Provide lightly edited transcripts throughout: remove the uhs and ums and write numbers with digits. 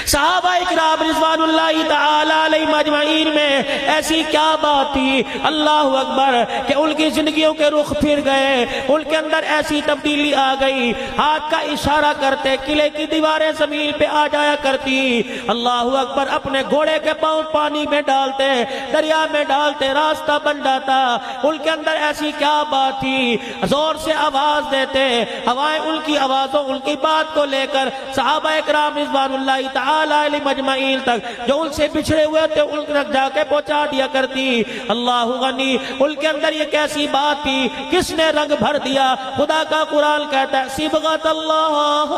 صحابہ اکرام رضوان اللہ تعالی علیہم اجمعین میں ایسی کیا بات تھی اللہ اکبر کہ ان کی زندگیوں کے رخ پھر گئے، ان کے اندر ایسی تبدیلی آ گئی، ہاتھ کا اشارہ کرتے قلعے کی دیواریں زمین پہ آ جایا کرتی، اللہ اکبر اپنے گھوڑے کے پاؤں پانی میں ڈالتے، دریا میں ڈالتے، راستہ بن جاتا۔ ان کے اندر ایسی کیا بات تھی، زور سے آواز دیتے، ہوائیں ان کی آوازوں ان کی بات کو لے کر صحابہ اکرام رضوان اللہ تعالی علیہم اجمعین تک جو ان سے بچھڑے ہوئے تھے ان تک جا کے پہنچا دیا کرتی۔ اللہ غنی، ان کے اندر یہ کیسی بات تھی، کس نے رنگ بھر دیا؟ خدا کا قرآن کہتا ہے صبغۃ اللہ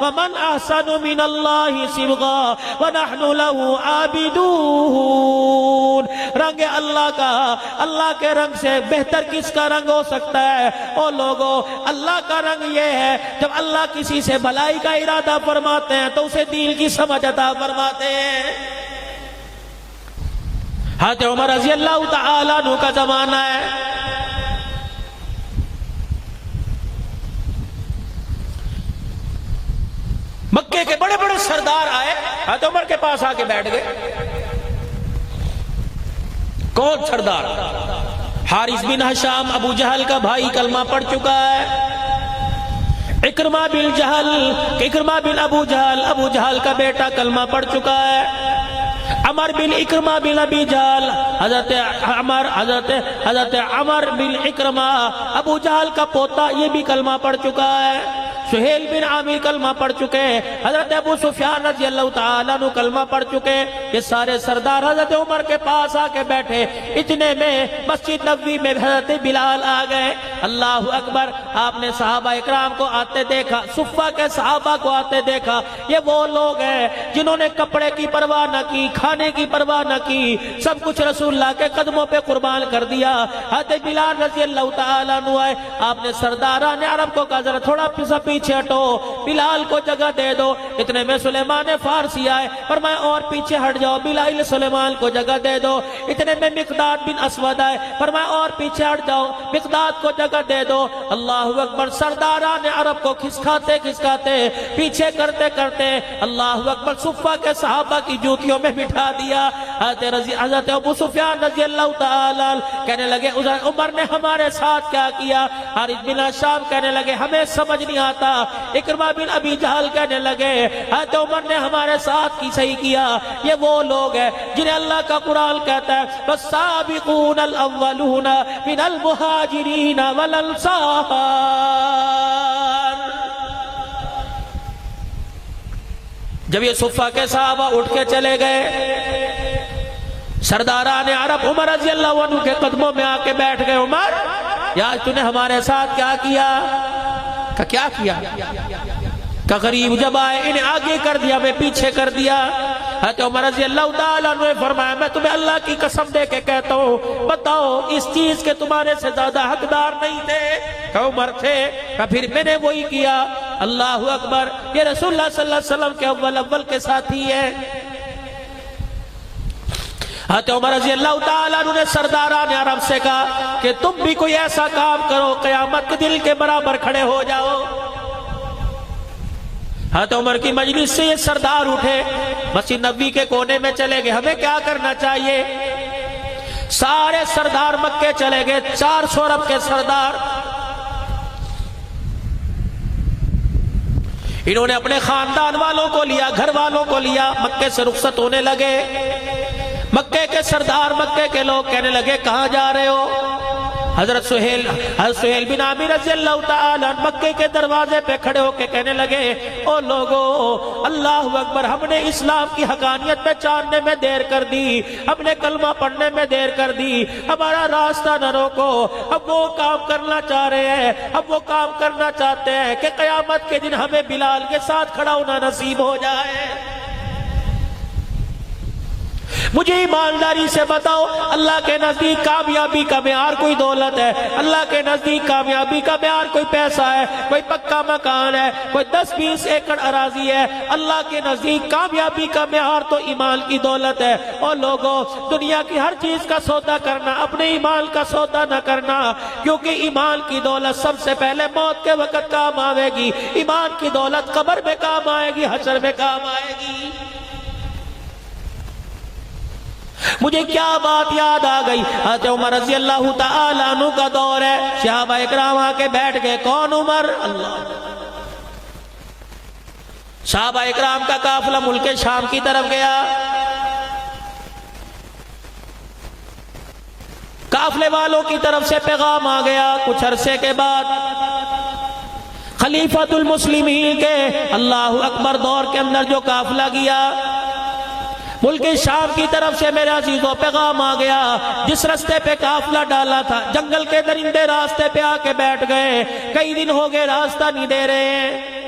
ومن احسن من اللہ صبغا ونحن له عابدون۔ رنگ اللہ کا، اللہ کے رنگ سے بہتر کس کا رنگ ہو سکتا ہے؟ او لوگو، اللہ کا رنگ یہ ہے جب اللہ کسی سے بھلائی کا ارادہ فرماتے ہیں تو اسے دین کی سمجھ عطا فرماتے ہیں۔ حضرت عمر رضی اللہ تعالیٰ عنہ کا زمانہ ہے، مکے کے بڑے بڑے سردار آئے، حضرت عمر کے پاس آ کے بیٹھ گئے۔ کون سردار؟ حارث بن ہشام، ابو جہل کا بھائی، کلمہ پڑھ چکا ہے۔ اکرمہ بن جہل، اکرمہ بن ابو جہل، ابو جہل کا بیٹا، کلمہ پڑھ چکا ہے۔ عمر بن اکرمہ بن ابی جہل، حضرت عمر بن اکرمہ ابو جہل کا پوتا، یہ بھی کلمہ پڑھ چکا ہے۔ سہیل بن عامر کلمہ پڑھ چکے، حضرت ابو سفیان رضی اللہ تعالیٰ عنہ کلمہ پڑھ چکے۔ یہ سارے سردار حضرت عمر کے پاس آ کے بیٹھے، اتنے میں مسجد نبوی میں حضرت بلال آ گئے۔ اللہ اکبر، آپ نے صحابہ اکرام کو آتے دیکھا، صفہ کے صحابہ کو آتے دیکھا۔ یہ وہ لوگ ہیں جنہوں نے کپڑے کی پرواہ نہ کی، کھانے کی پرواہ نہ کی، سب کچھ رسول اللہ کے قدموں پہ قربان کر دیا۔ حضرت بلال رضی اللہ تعالیٰ عنہ آئے، آپ نے سرداران عرب کو کہا ذرا تھوڑا پیچھے ہٹو، بلال کو جگہ دے دو۔ اتنے میں سلیمان فارسی آئے، فرمایا اور پیچھے ہٹ جاؤ، بلال سلیمان کو جگہ دے دو۔ اتنے میں مقداد بن اسود آئے، فرمایا اور پیچھے ہٹ جاؤ، مقداد کو جگہ دے دو۔ اللہ اکبر، سرداران عرب کو کھسکاتے کھسکاتے، پیچھے کرتے کرتے، اللہ اکبر، صفہ کے صحابہ کی جوتیوں میں بٹھا دیا۔ حضرت ابو سفیان رضی اللہ تعالیٰ کہنے لگے عمر نے ہمارے ساتھ کیا کیا؟ حارث بن ہشام کہنے لگے ہمیں سمجھ نہیں آتا۔ اکرمہ بن ابی جہل کہنے لگے حضرت عمر نے ہمارے ساتھ کی صحیح کیا۔ یہ وہ لوگ ہیں جنہیں اللہ کا قرآن کہتا ہے والسابقون الاولون من المہاجرین والانصار۔ جب یہ صفہ کے صحابہ اٹھ کے چلے گئے، سرداران عرب عمر رضی اللہ عنہ کے قدموں میں آ کے بیٹھ گئے۔ عمر، یا تو نے ہمارے ساتھ کیا کیا؟ کیا کیا؟ کہ غریب جب آئے انہیں آگے کر دیا، میں پیچھے کر دیا۔ حضرت عمر رضی اللہ تعالیٰ عنہ نے فرمایا میں تمہیں اللہ کی قسم دے کے کہتا ہوں، بتاؤ اس چیز کے تمہارے سے زیادہ حقدار نہیں تھے؟ کہ عمر تھے۔ کہ پھر میں نے وہی کیا۔ اللہ اکبر، یہ رسول اللہ صلی اللہ علیہ وسلم کے اول کے ساتھی ہے۔ حضرت عمر رضی اللہ تعالیٰ عنہ نے سرداران عرب سے کہا کہ تم بھی کوئی ایسا کام کرو قیامت کے دن کے برابر کھڑے ہو جاؤ۔ حضرت عمر کی مجلس سے یہ سردار اٹھے، مسجد نبوی کے کونے میں چلے گئے، ہمیں کیا کرنا چاہیے؟ سارے سردار مکے چلے گئے، 400 عرب کے سردار۔ انہوں نے اپنے خاندان والوں کو لیا، گھر والوں کو لیا، مکے سے رخصت ہونے لگے۔ مکے کے سردار، مکے کے لوگ کہنے لگے کہاں جا رہے ہو؟ حضرت سہیل بن عامر رضی اللہ تعالیٰ مکے کے دروازے پہ کھڑے ہو کے کہنے لگے او لوگو، اللہ اکبر، ہم نے اسلام کی حقانیت پہچاننے میں دیر کر دی، ہم نے کلمہ پڑھنے میں دیر کر دی، ہمارا راستہ نہ روکو۔ ہم وہ کام کرنا چاہ رہے ہیں، ہم وہ کام کرنا چاہتے ہیں کہ قیامت کے دن ہمیں بلال کے ساتھ کھڑا ہونا نصیب ہو جائے۔ مجھے ایمانداری سے بتاؤ، اللہ کے نزدیک کامیابی کا معیار کوئی دولت ہے؟ اللہ کے نزدیک کامیابی کا معیار کوئی پیسہ ہے، کوئی پکا مکان ہے، کوئی 10-20 ایکڑ اراضی ہے؟ اللہ کے نزدیک کامیابی کا معیار تو ایمان کی دولت ہے۔ اور لوگوں، دنیا کی ہر چیز کا سودا کرنا، اپنے ایمان کا سودا نہ کرنا، کیونکہ ایمان کی دولت سب سے پہلے موت کے وقت کام آئے گی، ایمان کی دولت قبر میں کام آئے گی، حشر میں کام آئے گی۔ مجھے کیا بات یاد آ گئی، حضرت عمر رضی اللہ تعالیٰ عنہ کا دور ہے، صحابہ اکرام آ کے بیٹھ گئے۔ کون عمر؟ اللہ۔ صحابہ اکرام کا قافلہ ملک شام کی طرف گیا، قافلے والوں کی طرف سے پیغام آ گیا۔ کچھ عرصے کے بعد خلیفۃ المسلمین کے اللہ اکبر دور کے اندر جو قافلہ گیا ملک شام کی طرف سے، میرے عزیزوں پیغام آ گیا، جس راستے پہ قافلہ ڈالا تھا جنگل کے درندے راستے پہ آ کے بیٹھ گئے، کئی دن ہو گئے راستہ نہیں دے رہے ہیں۔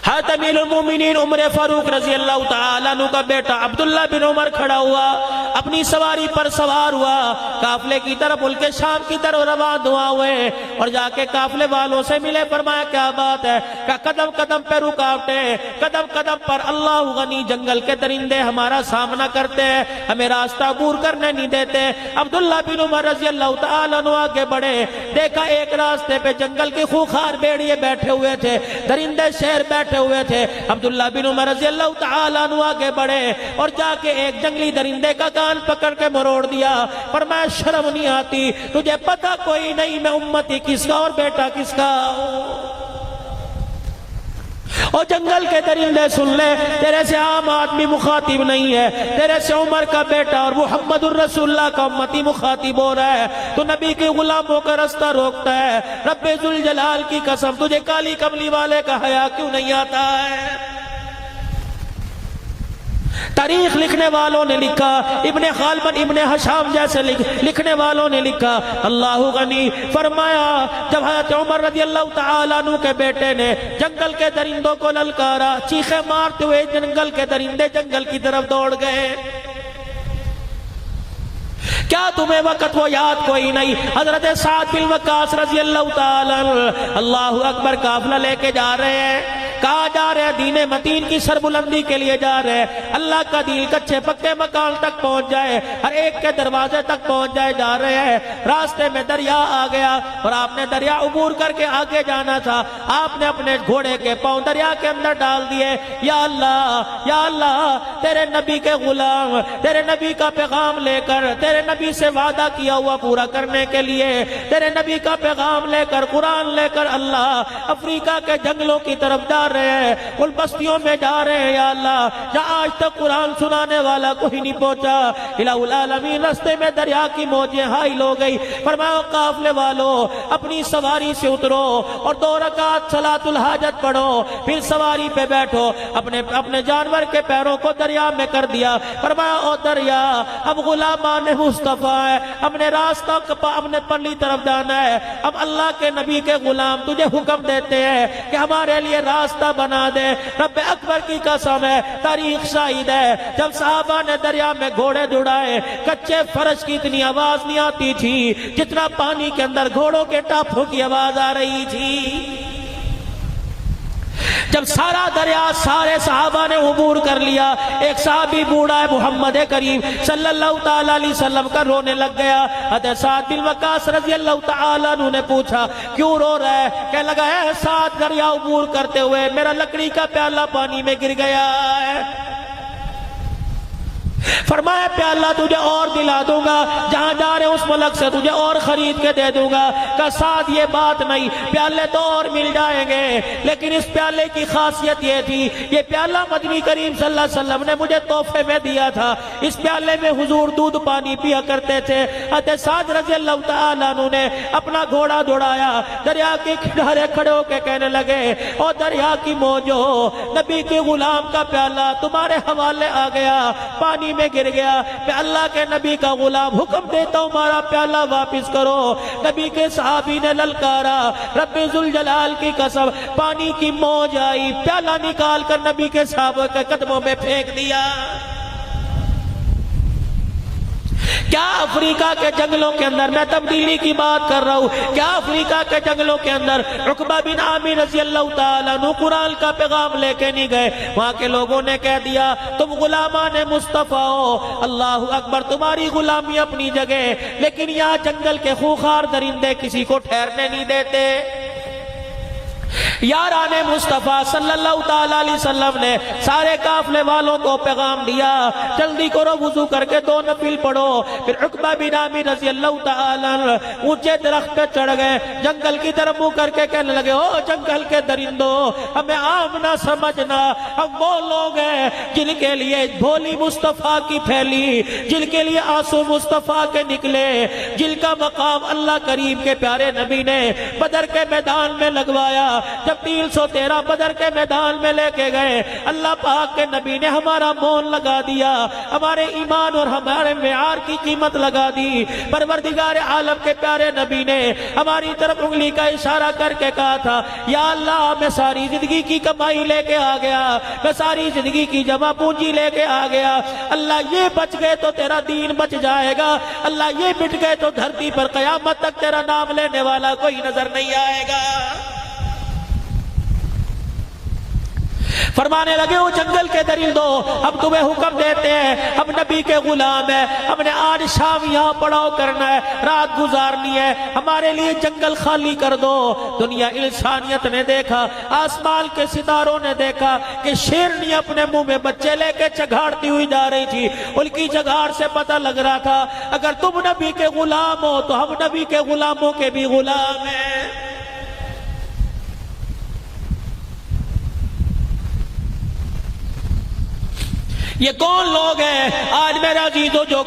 حضرت امیر المومنین عمر فاروق رضی اللہ تعالیٰ عنہ کا بیٹا عبداللہ بن عمر کھڑا ہوا، اپنی سواری پر سوار ہوا، قافلے کی طرف ملک شام کی طرف روان ہوئے، اور جا کے قافلے والوں سے ملے۔ فرمایا کیا بات ہے؟ کہ قدم قدم پہ رکاوٹیں، قدم قدم پر اللہ غنی جنگل کے درندے ہمارا سامنا کرتے ہیں، ہمیں راستہ عبور کرنے نہیں دیتے۔ عبداللہ بن عمر رضی اللہ تعالیٰ عنہ آگے بڑھے، دیکھا ایک راستے پہ جنگل کے خوخار بھیڑیے بیٹھے ہوئے تھے، درندے شیر بیٹھے ہوئے تھے۔ عبداللہ بن عمر رضی اللہ تعالیٰ عنہ آگے بڑھے اور جا کے ایک جنگلی درندے کا کان پکڑ کے مروڑ دیا۔ فرمایا شرم نہیں آتی؟ تجھے پتہ کوئی نہیں میں امتی کس کا اور بیٹا کس کا ہوں؟ اور جنگل کے درندے سن لے، تیرے سے عام آدمی مخاطب نہیں ہے، تیرے سے عمر کا بیٹا اور محمد الرسول اللہ کا امتی مخاطب ہو رہا ہے، تو نبی کے غلاموں کا راستہ روکتا ہے۔ رب ذوالجلال کی قسم، تجھے کالی کملی والے کا حیا کیوں نہیں آتا ہے؟ تاریخ لکھنے والوں نے لکھا، ابن خالبن ابن حشام جیسے لکھنے والوں نے لکھا، اللہ غنی فرمایا جب حضرت عمر رضی اللہ تعالیٰ عنہ کے بیٹے نے جنگل کے درندوں کو للکارا، چیخیں مارتے ہوئے جنگل کے درندے جنگل کی طرف دوڑ گئے۔ کیا تمہیں وقت وہ یاد کوئی نہیں؟ حضرت سعد بن وقاص رضی اللہ تعالیٰ عنہ اللہ اکبر قافلہ لے کے جا رہے ہیں، کہاں جا رہے ہیں؟ دین متین کی سربلندی کے لیے جا رہے ہیں، اللہ کا دین کچے پکے مکان تک پہنچ جائے، ہر ایک کے دروازے تک پہنچ جائے، جا رہے ہیں۔ راستے میں دریا آ گیا اور آپ نے دریا عبور کر کے آگے جانا تھا، آپ نے اپنے گھوڑے کے پاؤں دریا کے اندر ڈال دیے۔ یا اللہ تیرے نبی کے غلام تیرے نبی کا پیغام لے کر، تیرے نبی سے وعدہ کیا ہوا پورا کرنے کے لیے، تیرے نبی کا پیغام لے کر، قرآن لے کر اللہ افریقہ کے جنگلوں کی طرف جا رہے ہیں، ان بستیوں میں جا رہے ہیں۔ یا اللہ جہاں آج تک قرآن سنانے والا کوئی نہیں پہنچا، الہ العالمین رستے میں دریا کی موجیں حائل ہو گئی۔ فرمایا قافلے والوں اپنی سواری سے اترو اور 2 رکعت صلاۃ الحاجت پڑھو، پھر سواری پہ بیٹھو، اپنے جانور کے پیروں کو دریا میں کر دیا۔ فرمایا او دریا اب غلامان مصطفیٰ ہے، اپنے راستہ اپنے پرلی طرف جانا ہے، اب اللہ کے نبی کے غلام تجھے حکم دیتے ہیں کہ ہمارے لیے راستہ بنا دے۔ رب اکبر کی قسم ہے، تاریخ شاہد ہے، جب صحابہ نے دریا میں گھوڑے دوڑائے، کچے فرش کی اتنی آواز نہیں آتی تھی جتنا پانی کے اندر گھوڑوں کے ٹاپوں کی آواز آ رہی تھی۔ جب سارا دریا سارے صحابہ نے عبور کر لیا، ایک صحابی بوڑھا ہے محمد کریم صلی اللہ تعالیٰ علیہ وسلم کا رونے لگ گیا۔ حضرت سعد بن وقاص رضی اللہ تعالیٰ عنہ نے پوچھا کیوں رو رہا ہے؟ کہنے لگا ہے سعد دریا عبور کرتے ہوئے میرا لکڑی کا پیالہ پانی میں گر گیا ہے۔ فرمایا پیالہ تجھے اور دلا دوں گا، جہاں جا رہے اس ملک سے تجھے اور خرید کے دے دوں گا۔ کہ ساتھ یہ بات نہیں، پیالے تو اور مل جائیں گے، لیکن اس پیالے کی خاصیت یہ تھی، یہ پیالہ مدنی کریم صلی اللہ علیہ وسلم نے مجھے تحفے میں دیا تھا، اس پیالے میں حضور دودھ پانی پیا کرتے تھے۔ حضرت سعد رضی اللہ تعالیٰ عنہ نے اپنا گھوڑا دوڑایا، دریا کے کنارے کھڑے ہو کے کہنے لگے او دریا کی موجو، نبی کے غلام کا پیالہ تمہارے حوالے آ گیا، پانی میں گر گیا، میں اللہ کے نبی کا غلام حکم دیتا ہوں ہمارا پیالہ واپس کرو۔ نبی کے صحابی نے للکارا، رب ذوالجلال کی قسم، پانی کی موج آئی، پیالہ نکال کر نبی کے صحابہ کے قدموں میں پھینک دیا۔ کیا افریقہ کے جنگلوں کے اندر میں تبدیلی کی بات کر رہا ہوں، کیا افریقہ کے جنگلوں کے اندر عقبہ بن عامر رضی اللہ تعالیٰ عنہ قرآن کا پیغام لے کے نہیں گئے؟ وہاں کے لوگوں نے کہہ دیا تم غلامان مصطفیٰ ہو، اللہ اکبر، تمہاری غلامی اپنی جگہ، لیکن یہاں جنگل کے خوخار درندے کسی کو ٹھہرنے نہیں دیتے۔ یاران مصطفیٰ صلی اللہ تعالیٰ علیہ وسلم نے سارے قافلے والوں کو پیغام دیا، جلدی کرو وضو کر کے 2 نفل پڑھو۔ پھر عقبہ بن عامر رضی اللہ تعالیٰ عنہ اونچے درخت پہ چڑھ گئے، جنگل کی طرف منہ کر کے کہنے لگے او جنگل کے درندوں، ہمیں عام نہ سمجھنا، ہم وہ لوگ ہیں جن کے لیے بھولی مصطفیٰ کی پھیلی، جن کے لیے آنسو مصطفیٰ کے نکلے، جن کا مقام اللہ کریم کے پیارے نبی نے بدر کے میدان میں لگوایا۔ جب 313 بدر کے میدان میں لے کے گئے، اللہ پاک کے نبی نے ہمارا مول لگا دیا، ہمارے ایمان اور ہمارے معیار کی قیمت لگا دی۔ پروردگار عالم کے پیارے نبی نے ہماری طرف انگلی کا اشارہ کر کے کہا تھا یا اللہ میں ساری زندگی کی کمائی لے کے آ گیا، میں ساری زندگی کی جمع پونجی لے کے آ گیا، اللہ یہ بچ گئے تو تیرا دین بچ جائے گا، اللہ یہ مٹ گئے تو دھرتی پر قیامت تک تیرا نام لینے والا کوئی نظر نہیں آئے گا۔ فرمانے لگے وہ جنگل کے درندوں، ہم تمہیں حکم دیتے ہیں، ہم نبی کے غلام ہیں، ہم نے آج شام یہاں پڑاؤ کرنا ہے، رات گزارنی ہے، ہمارے لیے جنگل خالی کر دو۔ دنیا انسانیت نے دیکھا، آسمان کے ستاروں نے دیکھا کہ شیرنی اپنے منہ میں بچے لے کے چگھاڑتی ہوئی جا رہی تھی، ان کی چگھاڑ سے پتہ لگ رہا تھا اگر تم نبی کے غلام ہو تو ہم نبی کے غلاموں کے بھی غلام ہیں۔ یہ کون لوگ ہیں آج میرے عزیزو جو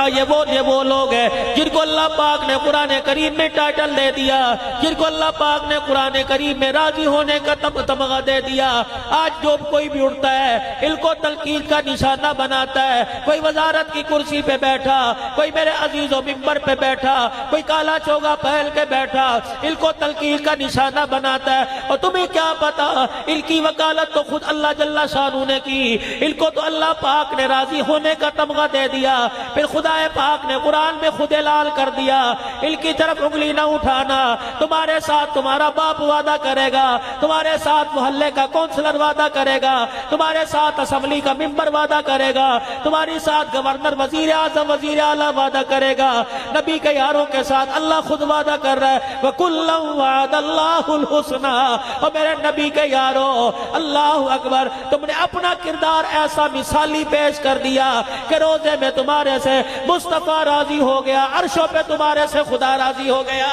یہ وہ لوگ ہیں جن کو اللہ پاک نے قرآن کریم میں ٹائٹل دے دیا، جن کو اللہ پاک نے قرآن کریم میں راضی ہونے کا تمغہ دے دیا۔ آج جو کوئی بھی اٹھتا ہے ان کو تنقید کا نشانہ بناتا ہے، کوئی وزارت کی کرسی پہ بیٹھا، کوئی میرے عزیزو ممبر پہ بیٹھا، کوئی کالا چوگا پہن کے بیٹھا، ان کو تنقید کا نشانہ بناتا ہے۔ اور تمہیں کیا پتا ان کی وکالت تو خود اللہ جل شانہ نے کی، ان کو تو اللہ پاک نے راضی ہونے کا تمغہ دے دیا، پھر خدا پاک نے قرآن میں خود اعلان کر دیا ان کی طرف انگلی نہ اٹھانا، تمہارے ساتھ تمہارا باپ وعدہ کرے گا، تمہارے ساتھ محلے کا کونسلر وعدہ کرے گا، تمہارے ساتھ اسمبلی کا ممبر وعدہ کرے گا، تمہاری ساتھ گورنر وزیر اعظم وزیر اعلیٰ وعدہ کرے گا، نبی کے یاروں کے ساتھ اللہ خود وعدہ کر رہا ہے وَكُلًّا وَعَدَ اللَّهُ الْحُسْنَى۔ اور میرے نبی کے یاروں اللہ اکبر، تم نے اپنا کردار ایسا مثالی پیش کر دیا کہ روزے میں تمہارے سے مصطفیٰ راضی ہو گیا، عرشوں پہ تمہارے سے خدا راضی ہو گیا۔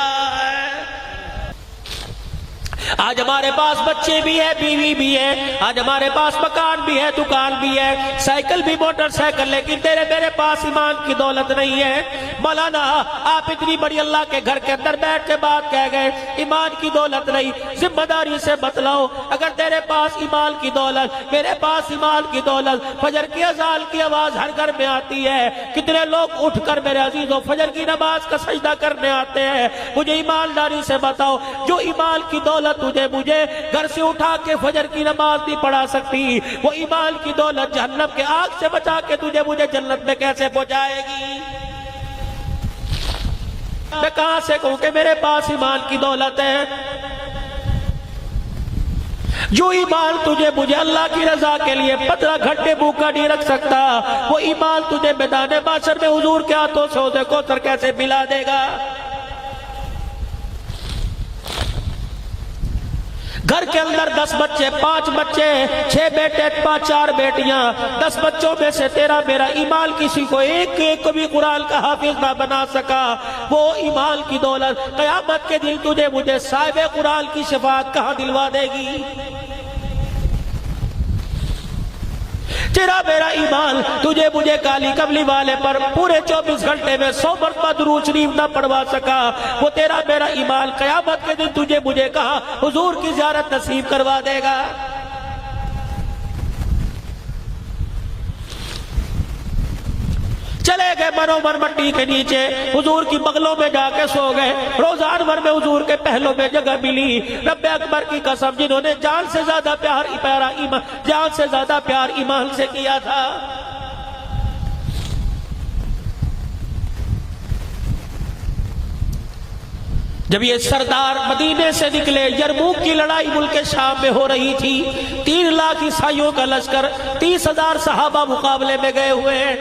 آج ہمارے پاس بچے بھی ہے، بیوی بھی ہے، آج ہمارے پاس مکان بھی ہے، دکان بھی ہے، سائیکل بھی، موٹر سائیکل، لیکن تیرے میرے پاس ایمان کی دولت نہیں ہے۔ مولانا آپ اتنی بڑی اللہ کے گھر کے اندر بیٹھ کے بات کہہ گئے ایمان کی دولت نہیں، ذمہ داری سے بتلاؤ اگر تیرے پاس ایمان کی دولت، میرے پاس ایمان کی دولت، فجر کی اذان کی آواز ہر گھر میں آتی ہے، کتنے لوگ اٹھ کر میرے عزیزوں فجر کی نماز کا سجدہ کرنے آتے ہیں، مجھے ایمانداری سے بتاؤ جو ایمان کی دولت تجھے مجھے گھر سے اٹھا کے فجر کی نماز نہیں پڑھا سکتی، وہ ایمان کی دولت جہنم کے آگ سے بچا کے تجھے مجھے جنت میں کیسے پہنچائے گی؟ میں کہاں سے کہوں کہ میرے پاس ایمان کی دولت ہے؟ جو ایمان تجھے مجھے اللہ کی رضا کے لیے 15 گھنٹے بھوکا نہیں رکھ سکتا، وہ ایمان تجھے میدان محشر میں حضور کے ہاتھوں سے حوض کوثر کیسے پلا دے گا؟ گھر کے اندر 10 بچے، 5 بچے، 6 بیٹے، 4 بیٹیاں، 10 بچوں میں سے تیرا میرا ایمان کسی کو ایک کو بھی قرآن کا حافظ نہ بنا سکا، وہ ایمان کی دولت قیامت کے دن تجھے مجھے صاحب قرآن کی شفاعت کہاں دلوا دے گی؟ تیرا میرا ایمان تجھے مجھے کالی کملی والے پر پورے 24 گھنٹے میں 100 مرتبہ درود شریف نہ پڑھوا سکا، وہ تیرا میرا ایمان قیامت کے دن تجھے مجھے کہاں حضور کی زیارت نصیب کروا دے گا؟ چلے گئے منومن مٹی کے نیچے، حضور کی بغلوں میں جا کے سو گئے، روزان بھر میں حضور کے پہلوں میں جگہ ملی، رب اکبر کی قسم جنہوں نے جان سے زیادہ پیار ایمان سے کیا تھا۔ جب یہ سردار مدینے سے نکلے، یرموک کی لڑائی ملک شام میں ہو رہی تھی، 3 لاکھ عیسائیوں کا لشکر، 30,000 صحابہ مقابلے میں گئے ہوئے ہیں۔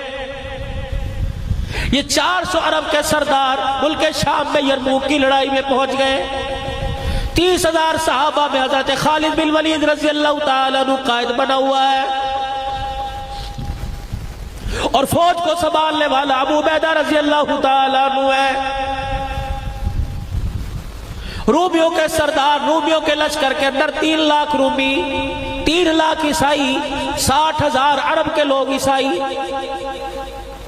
یہ 400 عرب کے سردار ملک شام میں یرموک کی لڑائی میں پہنچ گئے۔ 30,000 صحابہ میں حضرت خالد بن ولید رضی اللہ تعالیٰ عنہ قائد بنا ہوا ہے، اور فوج کو سنبھالنے والا ابو عبیدہ رضی اللہ تعالیٰ عنہ ہے۔ رومیوں کے سردار، رومیوں کے لشکر کے اندر 3 لاکھ رومی، 3 لاکھ عیسائی، 60,000 عرب کے لوگ عیسائی۔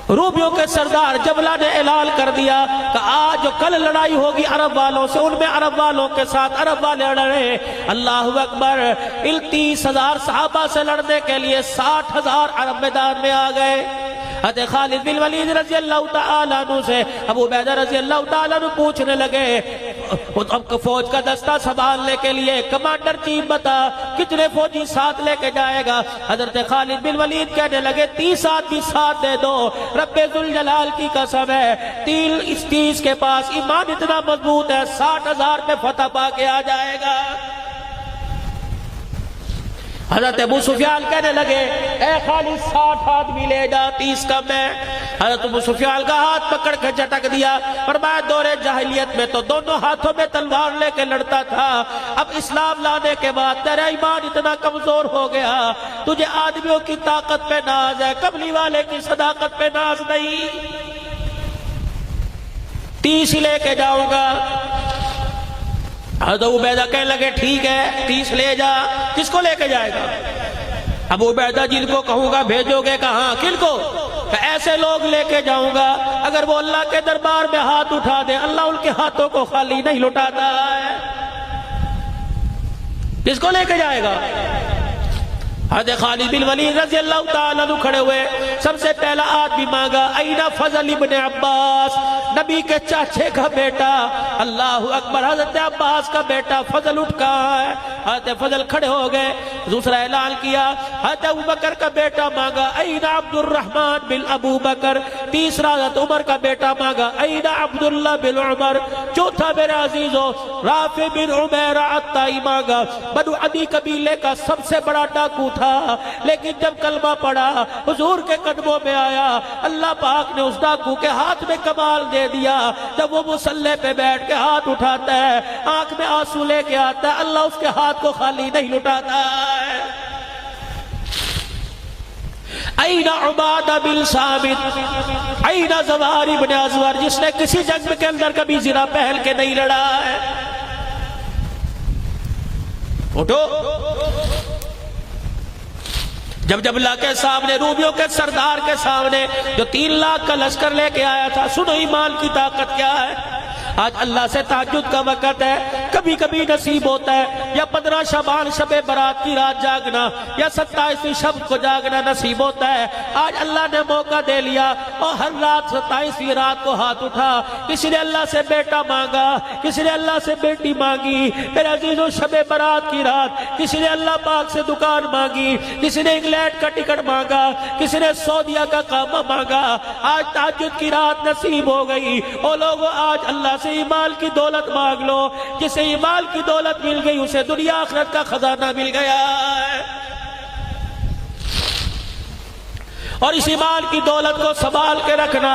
رومیوں کے سردار جبلہ نے اعلان کر دیا کہ آج جو کل لڑائی ہوگی عرب والوں سے، ان میں عرب والوں کے ساتھ عرب والے لڑ رہے ہیں۔ اللہ اکبر! ان 30,000 صحابہ سے لڑنے کے لیے 60,000 عرب میدان میں آ گئے۔ حضرت خالد بن ولید رضی اللہ تعالیٰ عنہ سے ابو عبیدہ رضی اللہ تعالیٰ عنہ پوچھنے لگے، اب فوج کا دستہ سنبھالنے کے لیے کمانڈر چیف بتا کتنے فوجی ساتھ لے کے جائے گا؟ حضرت خالد بن ولید کہنے لگے 30 آدمی ساتھ دے دو، رب ذوالجلال کی قسم ہے 30 کے پاس ایمان اتنا مضبوط ہے 60,000 میں فتح پا کے آ جائے گا۔ حضرت ابو سفیان کہنے لگے اے خالد 60 آدمی لے جا، 30 کم ہے۔ حضرت ابو سفیان کا ہاتھ پکڑ کے جھٹک دیا، فرمایا دور جاہلیت میں تو دونوں ہاتھوں میں تلوار لے کے لڑتا تھا، اب اسلام لانے کے بعد تیرا ایمان اتنا کمزور ہو گیا، تجھے آدمیوں کی طاقت پہ ناز ہے، کملی والے کی صداقت پہ ناز نہیں۔ 30 ہی لے کے جاؤں گا۔ حضرت عبیدہ کہنے لگے ٹھیک ہے 30 لے جا۔ کس کو لے کے جائے گا؟ ابو عبیدہ جن کو کہوں گا بھیجو گے کہاں؟ کن کو؟ کہ ایسے لوگ لے کے جاؤں گا اگر وہ اللہ کے دربار میں ہاتھ اٹھا دے اللہ ان کے ہاتھوں کو خالی نہیں لٹاتا ہے۔ کس کو لے کے جائے گا؟ حضرت خالد بن ولید رضی اللہ تعالیٰ عنہ کھڑے ہوئے، سب سے پہلا آدمی مانگا اینا فضل ابن عباس، نبی کے چاچے کا بیٹا۔ اللہ اکبر! حضرت عباس کا بیٹا فضل اٹھ کہاں ہے؟ حضرت فضل کھڑے ہو گئے، دوسرا اعلان کیا حضرت ابو بکر کا بیٹا مانگا اینا عبد الرحمن بن ابو بکر، تیسرا حضرت عمر کا بیٹا مانگا اینا عبداللہ بن عمر، چوتھا میرے عزیزو رافع بن عمیرہ عطائی مانگا۔ بنو عدی قبیلے کا سب سے بڑا ڈاکو تھا، لیکن جب کلمہ پڑھا حضور کے قدموں میں آیا، اللہ پاک نے اس ڈاکو کے ہاتھ میں کمال دے دیا۔ جب وہ مصلی پہ بیٹھ کے ہاتھ اٹھاتا ہے آنکھ میں آنسو لے کے آتا ہے، اللہ اس کے ہاتھ کو خالی نہیں لٹاتا ہے۔ اینا عبادہ بن ثابت، اینا زوار بن ازور، جس نے کسی جنگ کے اندر کبھی زنا پہل کے نہیں لڑا ہے۔ اٹھو! جب جبلہ کے سامنے، رومیوں کے سردار کے سامنے جو 3 لاکھ کا لشکر لے کے آیا تھا، سنو ایمان کی طاقت کیا ہے۔ آج اللہ سے تہجد کا وقت ہے، کبھی کبھی نصیب ہوتا ہے یا 15 شعبان شب برات کی رات جاگنا یا 27ویں شب کو جاگنا نصیب ہوتا ہے۔ آج اللہ نے موقع دے لیا اور ہر رات 27ویں رات کو ہاتھ اٹھا، کسی نے اللہ سے بیٹا مانگا، کسی نے اللہ سے بیٹی مانگی، میرے عزیزو شب برات کی رات کسی نے اللہ پاک سے دکان مانگی، کسی نے انگلینڈ کا ٹکٹ مانگا، کسی نے سعودیہ کا کعبہ مانگا۔ آج تہجد کی رات نصیب ہو گئی۔ او لوگو آج اللہ سے ایمان کی دولت مانگ لو، جسے ایمان کی دولت مل گئی اسے دنیا آخرت کا خزانہ مل گیا ہے۔ اور اس ایمان کی دولت کو سنبھال کے رکھنا۔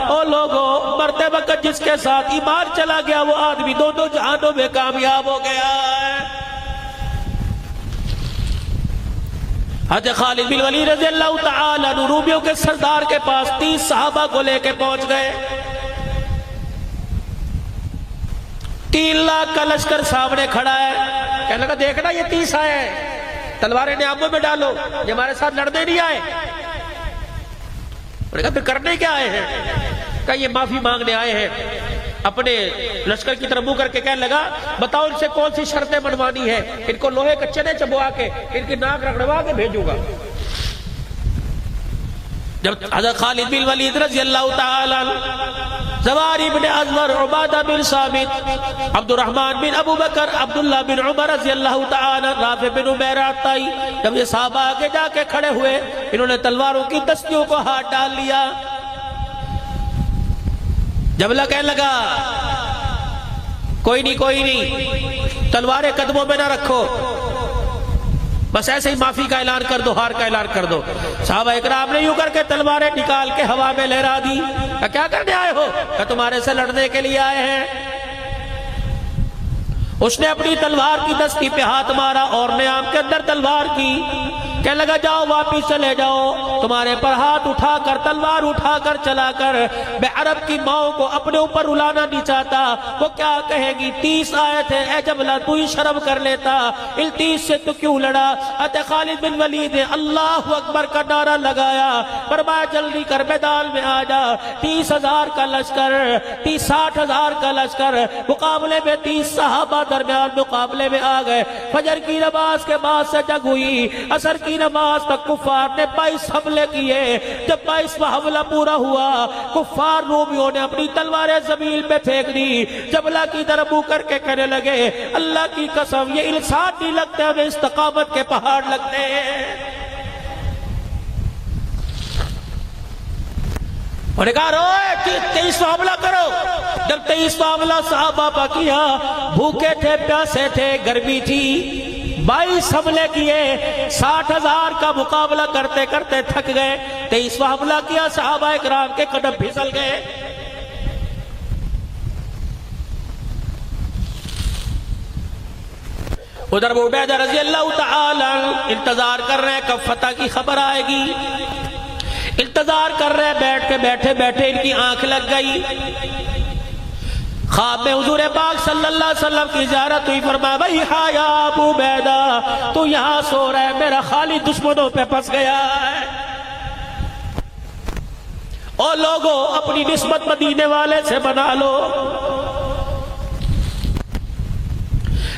او لوگو مرتے وقت جس کے ساتھ ایمان چلا گیا وہ آدمی دونوں جہانوں میں کامیاب ہو گیا ہے۔ حضرت خالد بن ولید رضی اللہ تعالیٰ عنہ رومیوں کے سردار کے پاس 30 صحابہ کو لے کے پہنچ گئے۔ 3 لاکھ کا لشکر سامنے کھڑا ہے، کہنے لگا دیکھنا یہ 30 آئے ہیں، تلواریں نیاموں میں ڈالو، یہ ہمارے ساتھ لڑنے نہیں آئے۔ انہوں نے کہا پھر کرنے کیا آئے ہیں؟ کہا یہ معافی مانگنے آئے ہیں۔ اپنے لشکر کی طرف منہ کر کے کہنے لگا بتاؤ ان سے کون سی شرطیں منوانی ہے، ان کو لوہے کے چنے چبوا کے ان کی ناک رگڑوا کے بھیجوں گا۔ جب حضرت خالد بن ولید رضی اللہ تعالیٰ زوار بن ازور، عبادہ بن ثابت، عبد الرحمن بن ابو بکر، عبداللہ بن عمر رضی اللہ تعالیٰ، رافع بن عمیرہ عطائی، جب یہ صحابہ آگے جا کے کھڑے ہوئے انہوں نے تلواروں کی دستیوں کو ہاتھ ڈال لیا۔ جب اللہ کہنے لگا کوئی نہیں، تلواریں قدموں میں نہ رکھو، بس ایسے ہی معافی کا اعلان کر دو، ہار کا اعلان کر دو۔ صحابہ اکرام نے یوں کر کے تلواریں نکال کے ہوا میں لہرا دی۔ کیا کرنے آئے ہو؟ کہ تمہارے سے لڑنے کے لیے آئے ہیں۔ اس نے اپنی تلوار کی دستی پہ ہاتھ مارا اور نے آم کے اندر تلوار کی، کہنے لگا جاؤ واپس چلے جاؤ، تمہارے پر ہاتھ اٹھا کر تلوار اٹھا کر چلا کر میں عرب کی ماؤں کو اپنے اوپر رلانا نہیں چاہتا، وہ کیا کہے گی؟ 30 آئے تھے، اے جبلہ تو ہی شرم کر لیتا، ان 30 سے تو کیوں لڑا؟ حضرت خالد بن ولید نے اللہ اکبر کا نعرہ لگایا، فرمایا جلدی کر میدان میں آ جا۔ 30,000 کا لشکر، 60,000 کا لشکر مقابلے میں 30 صحابہ درمیان مقابلے میں آ گئے۔ فجر کی نماز کے بعد سے جنگ ہوئی، عصر کی نماز تک کفار نے 22 حملے کیے۔ جب 22واں حملہ پورا ہوا، کفار رومیوں نے اپنی تلواریں زمین پہ پھینک دی، جبلہ کی طرف منہ کر کے کہنے لگے اللہ کی قسم یہ انسان نہیں لگتے، ہمیں استقامت کے پہاڑ لگتے ہیں۔ اور کہا روئے 23واں حملہ کرو۔ جب 23واں حملہ صحابہ پا کیا، بھوکے تھے، پیاسے تھے، گرمی تھی، 22 حملے کیے، 60,000 کا مقابلہ کرتے کرتے تھک گئے۔ 23واں حملہ کیا، صحابہ اکرام کے قدم پھسل گئے۔ ادھر ابو عبیدہ رضی اللہ تعالی انتظار کر رہے ہیں کب فتح کی خبر آئے گی، انتظار کر رہے ہیں، بیٹھے بیٹھے ان کی آنکھ لگ گئی۔ خواب میں حضور پاک صلی اللہ علیہ وسلم کی زیارت ہوئی، فرمایا بھائی ہاں یا ابو عبیدہ تو یہاں سو رہا ہے، میرا خالد دشمنوں پہ پھنس گیا ہے۔ اور لوگوں اپنی نسبت مدینے والے سے بنا لو،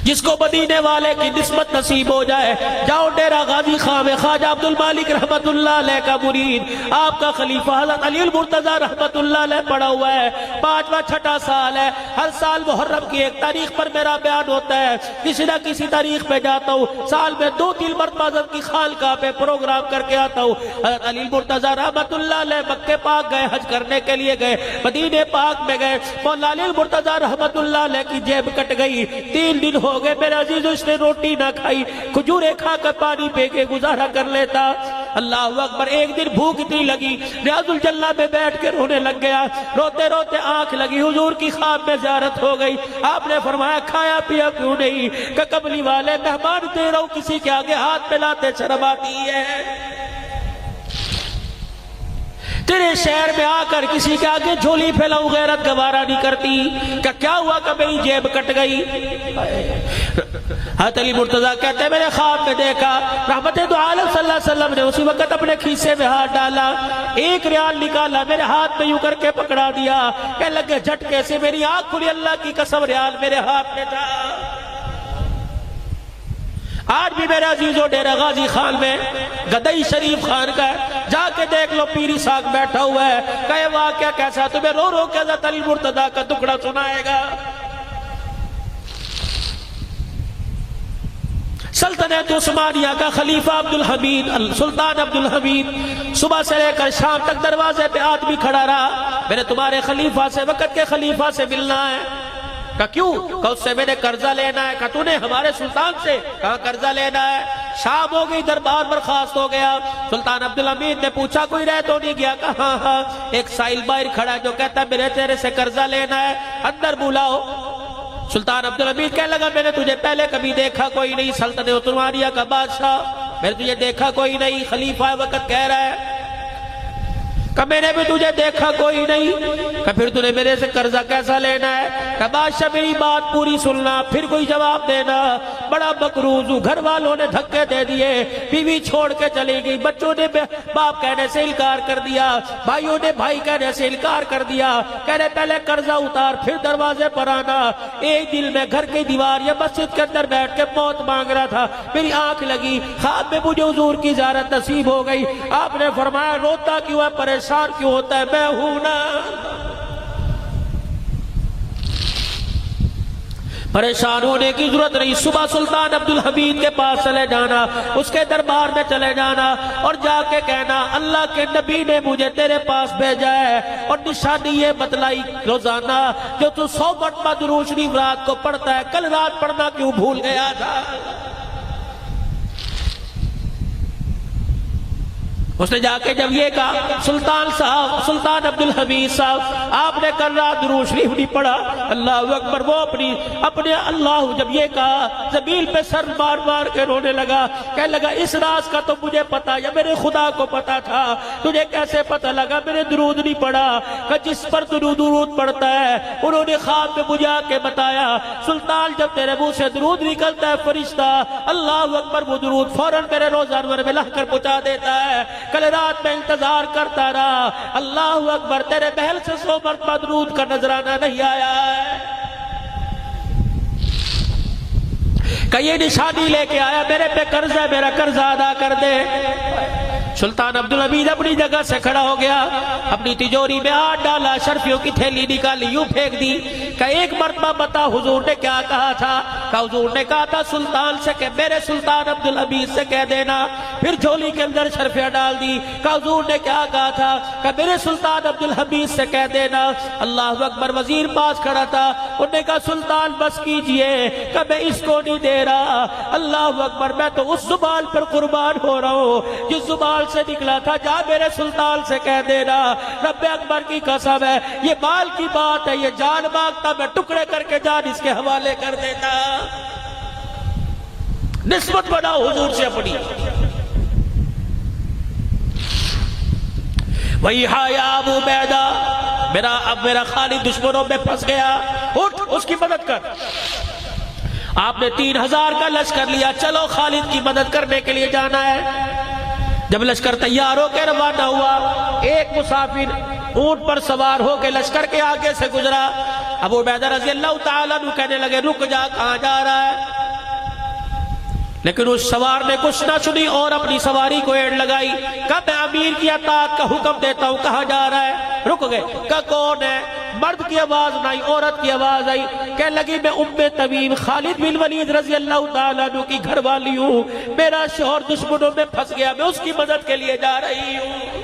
جس کو مدینے والے کی نسبت نصیب ہو جائے، جاؤ ڈیرہ غازی خان میں خواجہ عبد المالک رحمت اللہ علیہ کا مرید، آپ کا خلیفہ حضرت علی المرتضیٰ رحمت اللہ علیہ پڑا ہوا ہے، 5واں 6واں سال ہے، ہر سال محرم کی 1 تاریخ پر میرا بیان ہوتا ہے، کسی نہ کسی تاریخ پہ جاتا ہوں، سال میں 2-3 مرتبہ حضرت کی خانقاہ پہ پروگرام کر کے آتا ہوں۔ حضرت علی المرتضیٰ رحمت اللہ علیہ مکہ پاک گئے، حج کرنے کے لیے گئے، مدینے پاک میں گئے، مولا علی المرتضیٰ رحمت اللہ علیہ کی جیب کٹ گئی، 3 دن ہو گئے میرے عزیزو اس نے روٹی نہ کھائی، کھجوریں کھا کر پانی پی کے گزارا کر لیتا۔ اللہ اکبر، ایک دن بھوک اتنی لگی، ریاض الجنہ میں بیٹھ کے رونے لگ گیا، روتے روتے آنکھ لگی، حضور کی خواب میں زیارت ہو گئی۔ آپ نے فرمایا کھایا پیا کیوں نہیں؟ کہ قبلی والے مہمان دے رہا ہوں، کسی کے آگے ہاتھ ملاتے شرم آتی ہے، تیرے شہر میں آ کر کسی کے آگے جھولی پھیلاؤں غیرت گوارا نہیں کرتی۔ کہ کیا ہوا کہ میری جیب کٹ گئی؟ حضرت علی مرتضیٰ کہتے ہیں میں نے خواب میں دیکھا رحمت دو عالم صلی اللہ علیہ وسلم نے اسی وقت اپنے کھیسے میں ہاتھ ڈالا، 1 ریال نکالا، میرے ہاتھ میں یوں کر کے پکڑا دیا، کہ لگے جھٹکے سے میری آنکھ کھلی، اللہ کی قسم ریال میرے ہاتھ میں تھا۔ آج بھی میرے عزیزو ڈیرہ غازی خان میں گدئی شریف خان کا ہے، جا کے دیکھ لو، پیری ساکھ بیٹھا ہوا ہے، کہے واقعہ کیسا؟ تمہیں رو رو کے حضرت علی مرتضیٰ کا ٹکڑا سنائے گا۔ سلطنت عثمانیہ کا خلیفہ عبدالحمید، سلطان عبدالحمید، صبح سے لے کر شام تک دروازے پہ آدمی کھڑا رہا، میں نے تمہارے خلیفہ سے، وقت کے خلیفہ سے ملنا ہے۔ کہا کیوں؟ کہا اس سے میں نے قرضہ لینا ہے۔ کہا تو نے ہمارے سلطان سے؟ کہا قرضہ لینا ہے۔ شام ہو گئی، دربار برخاست ہو گیا، سلطان عبدالحمید نے پوچھا کوئی رہ تو نہیں گیا؟ کہا ہاں ہاں، ایک سائل باہر کھڑا ہے جو کہتا ہے میرے تیرے سے قرضہ لینا ہے، اندر بلاؤ۔ سلطان عبدالحمید کہنے لگا میں نے تجھے پہلے کبھی دیکھا کوئی نہیں، سلطنت عثمانیہ کا بادشاہ، میں نے تجھے دیکھا کوئی نہیں، خلیفہ وقت کہہ رہا ہے۔ کہ میں نے بھی تجھے دیکھا کوئی نہیں، کہ پھر تُو نے میرے سے قرضہ کیسا لینا ہے؟ کہ بادشاہ میری بات پوری سننا پھر کوئی جواب دینا، بڑا مقروض ہوں، گھر والوں نے دھکے دے دیے، بیوی چھوڑ کے چلی گئی، بچوں نے باپ کہنے سے انکار کر دیا، بھائیوں نے بھائی کہنے سے انکار کر دیا، کہنے پہلے قرضہ اتار پھر دروازے پر آنا۔ ایک دل میں گھر کی دیوار یا مسجد کے اندر بیٹھ کے موت مانگ رہا تھا، میری آنکھ لگی، خواب میں مجھے حضور کی زیارت نصیب ہو گئی۔ آپ نے فرمایا روتا کیوں ہے، پریشان کیوں ہوتا ہے؟ میں ہوں نا۔ پریشان ہونے کی ضرورت نہیں. صبح سلطان عبدالحمید کے پاس چلے جانا, اس کے دربار میں چلے جانا اور جا کے کہنا اللہ کے نبی نے مجھے تیرے پاس بھیجا ہے اور نشانی یہ بتلائی روزانہ جو تو 100 مرتبہ درود شریف رات کو پڑھتا ہے, کل رات پڑھنا کیوں بھول گیا تھا؟ اس نے جا کے جب یہ کہا سلطان صاحب, سلطان عبدالحمید صاحب آپ نے کل رات درود شریف نہیں پڑھا, اللہ اکبر. وہ اپنے اللہ جب یہ کہا زمین پہ سر مار مار کے رونے لگا, کہنے لگا اس راز کا تو مجھے پتا یا میرے خدا کو پتا تھا, تجھے کیسے پتا لگا میں نے درود نہیں پڑھا؟ کہ جس پر درود پڑھتا ہے انہوں نے خواب میں مجھے آ کے بتایا سلطان جب تیرے منہ سے درود نکلتا ہے فرشتہ اللہ اکبر وہ درود فوراً میرے روزہ انور میں لا کر پہنچا دیتا ہے. کل رات میں انتظار کرتا رہا, اللہ اکبر تیرے محل سے 100 مرتبہ درود کا نذرانہ نہیں آیا ہے. کہ یہ نشانی لے کے آیا میرے پہ قرض ہے, میرا قرض ادا کر دے. سلطان عبدالحمید اپنی جگہ سے کھڑا ہو گیا, اپنی تجوری میں ہاتھ ڈالا, شرفیوں کی تھیلی نکالی, یوں پھینک دی کہ ایک مرتبہ بتا حضور نے کیا کہا تھا؟ کہ حضور نے کہا تھا سلطان سے کہ میرے سلطان عبدالحمید سے کہہ دینا. پھر جھولی کے اندر شرفیاں ڈال دی. کہ حضور نے کیا کہا تھا؟ کہ میرے سلطان عبدالحمید سے کہہ دینا. اللہ اکبر. وزیر پاس کھڑا تھا, انہوں نے کہا سلطان بس کیجئے کہ میں اس کو نہیں دے رہا. اللہ اکبر. میں تو اس زبان پر قربان ہو رہا ہوں جس زبان سے نکلا تھا, جا میرے سلطان سے کہہ دینا رب اکبر کی قسم ہے یہ مال کی بات ہے, یہ جان مانگتا میں ٹکڑے کر کے جان اس کے حوالے کر دیتا. نسبت بناؤ حضور سے اپنی. وہی یا ابو عبیدہ میرا خالد دشمنوں میں پھنس گیا, اٹھ اس کی مدد کر. آپ نے 3000 کا لشکر لیا, چلو خالد کی مدد کرنے کے لیے جانا ہے. جب لشکر تیار ہو کے روانہ ہوا, ایک مسافر اونٹ پر سوار ہو کے لشکر کے آگے سے گزرا. ابو عبیدہ رضی اللہ تعالیٰ عنہ کہنے لگے رک جا, کہاں جا رہا ہے؟ لیکن اس سوار نے کچھ نہ سنی اور اپنی سواری کو ایڑ لگائی. کہ میں امیر کی اطاعت کا حکم دیتا ہوں, کہاں جا رہا ہے؟ رک گئے. کہ کون ہے؟ مرد کی آواز نہ آئی, عورت کی آواز آئی. کہنے لگی میں ام تمیم خالد بن ولید رضی اللہ تعالیٰ عنہ کی گھر والی ہوں, میرا شوہر دشمنوں میں پھنس گیا, میں اس کی مدد کے لیے جا رہی ہوں.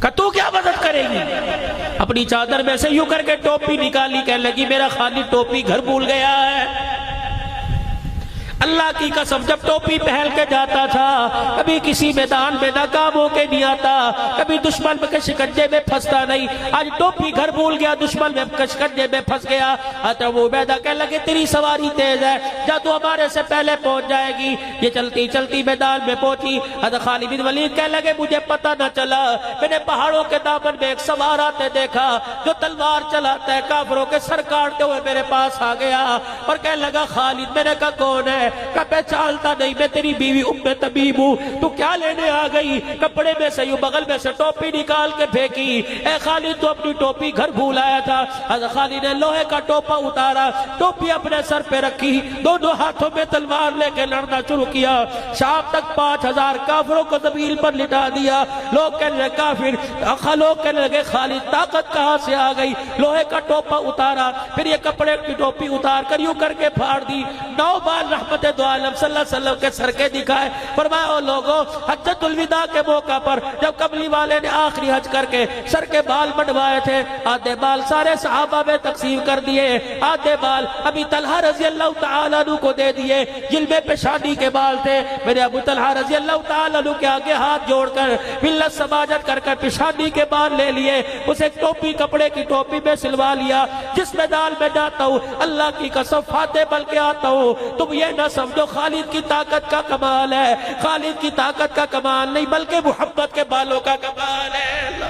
کہ تو کیا مدد کرے گی؟ اپنی چادر میں سے یوں کر کے ٹوپی نکالی, کہنے لگی میرا خالد ٹوپی گھر بھول گیا ہے. اللہ کی قسم جب ٹوپی پہن کے جاتا تھا کبھی کسی میدان میں ناکام ہو کے نہیں آتا, کبھی دشمن کے شکنجے میں پھنستا نہیں. آج ٹوپی گھر بھول گیا, دشمن میں شکنجے میں پھنس گیا. ابو عبیدہ کہنے لگے تیری سواری تیز ہے, جا تو ہمارے سے پہلے پہنچ جائے گی. یہ چلتی چلتی میدان میں پہنچی. حضرت خالد بن ولید کہنے لگے مجھے پتہ نہ چلا, میں نے پہاڑوں کے دامن میں ایک سوار آتے دیکھا جو تلوار چلاتا ہے, کافروں کے سر کاٹتے ہوئے میرے پاس آ گیا اور کہنے لگا خالد. میں نے کہا کون ہے؟ کہ پہچانتا نہیں, میں تیری بیوی ام تمیم ہوں, تو کیا لینے آ گئی؟ کپڑے میں سے یوں بغل میں سے ٹوپی نکال کے پھینکی. اے خالد تو اپنی ٹوپی گھر بھول آیا تھا. حضرت خالد نے لوہے کا ٹوپا اتارا, ٹوپی اپنے سر پہ رکھی, دونوں ہاتھوں میں تلوار لے کے لڑنا شروع کیا. شام تک 5000 کافروں کو زمین پر لٹا دیا. لوگ کہنے لگے کافر, لوگ کہنے لگے خالد طاقت کہاں سے آ گئی؟ لوہے کا ٹوپا اتارا, پھر یہ کپڑے کی ٹوپی اتار کر یوں کر کے پھاڑ دی. 9 بار رحمت دو عالم صلی اللہ علیہ وسلم کے سر کے دکھائے. فرمایا او لوگوں, حجۃ الوداع کے موقع پر جب کملی والے نے آخری حج کر کے سر کے بال منڈوائے تھے, آدھے بال سارے صحابہ میں تقسیم کر دیے, آدھے بال ابی طلحہ رضی اللہ تعالیٰ عنہ کو دے دیے. جلوے پیشانی کے بال تھے, میرے ابو طلحہ رضی اللہ تعالیٰ عنہ کے آگے ہاتھ جوڑ کر ملت سماجت کر کر پیشانی کے بال لے لیے. اسے ٹوپی کپڑے کی ٹوپی میں سلوا لیا. جس میدان میں جاتا ہوں اللہ کی قسم فاتح بل کے آتا ہوں. تم یہ نہ سمجھو خالد کی طاقت کا کمال ہے, خالد کی طاقت کا کمال نہیں بلکہ محمد کے بالوں کا کمال ہے.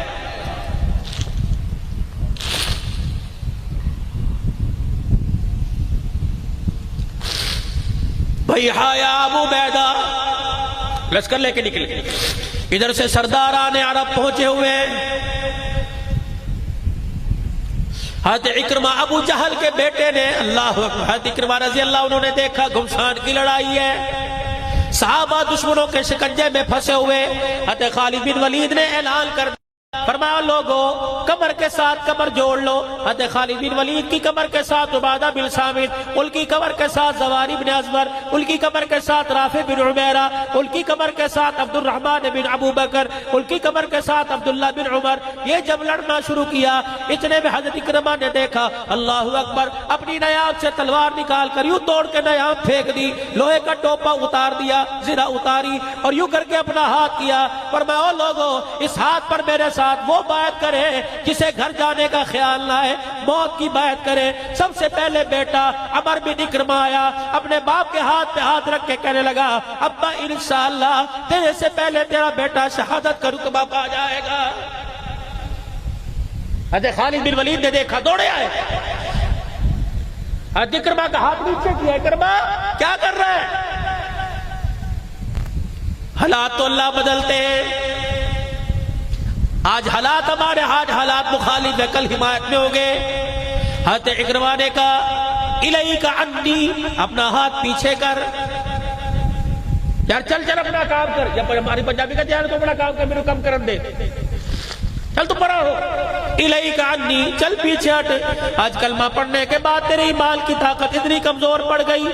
بھائی یا ابو عبیدہ لشکر لے کے نکلے. ادھر سے سرداران عرب پہنچے ہوئے. حضرت اکرمہ ابو جہل کے بیٹے نے, اللہ اکبر, حضرت اکرمہ رضی اللہ انہوں نے دیکھا گھمسان کی لڑائی ہے, صحابہ دشمنوں کے شکنجے میں پھنسے ہوئے. حضرت خالد بن ولید نے اعلان کر فرمایا لوگوں کمر کے ساتھ کمر جوڑ لو. حضرت خالد بن ولید کی کمر کے ساتھ عبادہ بن صامت، ان کی کمر کے ساتھ زواری بن ازور، ان کی کمر کے ساتھ رافع بن عمیرہ، ان کی کمر کے ساتھ عبد الرحمن بن ابو بکر، ان کی کمر کے ساتھ عبداللہ بن عمر. یہ جب لڑنا شروع کیا اتنے میں حضرت اکرمہ نے دیکھا اللہ اکبر، اپنی نیاب سے تلوار نکال کر یوں توڑ کے نیاب پھینک دی، لوہے کا ٹوپا اتار دیا، زرہ اتاری اور یوں کر کے اپنا ہاتھ کیا. فرمایا او لوگوں اس ہاتھ پر میرے ساتھ وہ بیعت کرے جسے گھر جانے کا خیال نہ ہے، موت کی بیعت کرے. سب سے پہلے بیٹا عمر بن اکرمہ آیا، اپنے باپ کے ہاتھ پہ ہاتھ رکھ کے کہنے لگا ابا انشاءاللہ تیرے سے پہلے تیرا بیٹا شہادت کا رتبہ پا جائے گا. حضرت خالد بن ولید نے دیکھا، دوڑے آئے، حضرت اکرمہ کا ہاتھ نیچے کیا. اکرمہ کیا کر رہا ہے؟ حالات تو اللہ بدلتے ہیں. آج حالات ہمارے، آج حالات مخالف ہے، کل حمایت میں ہوں گے. حضرت اکرمہ نے کہا الیک عنی، اپنا ہاتھ پیچھے کر، یار چل چل اپنا کام کر. جب ہماری پنجابی کا تیار تو اپنا کام کر، میرے کم کرن دے، چل تو پڑا ہو. الیک عنی، چل پیچھے ہٹ. آج کلمہ پڑھنے کے بعد تیرے ایمان کی طاقت اتنی کمزور پڑ گئی،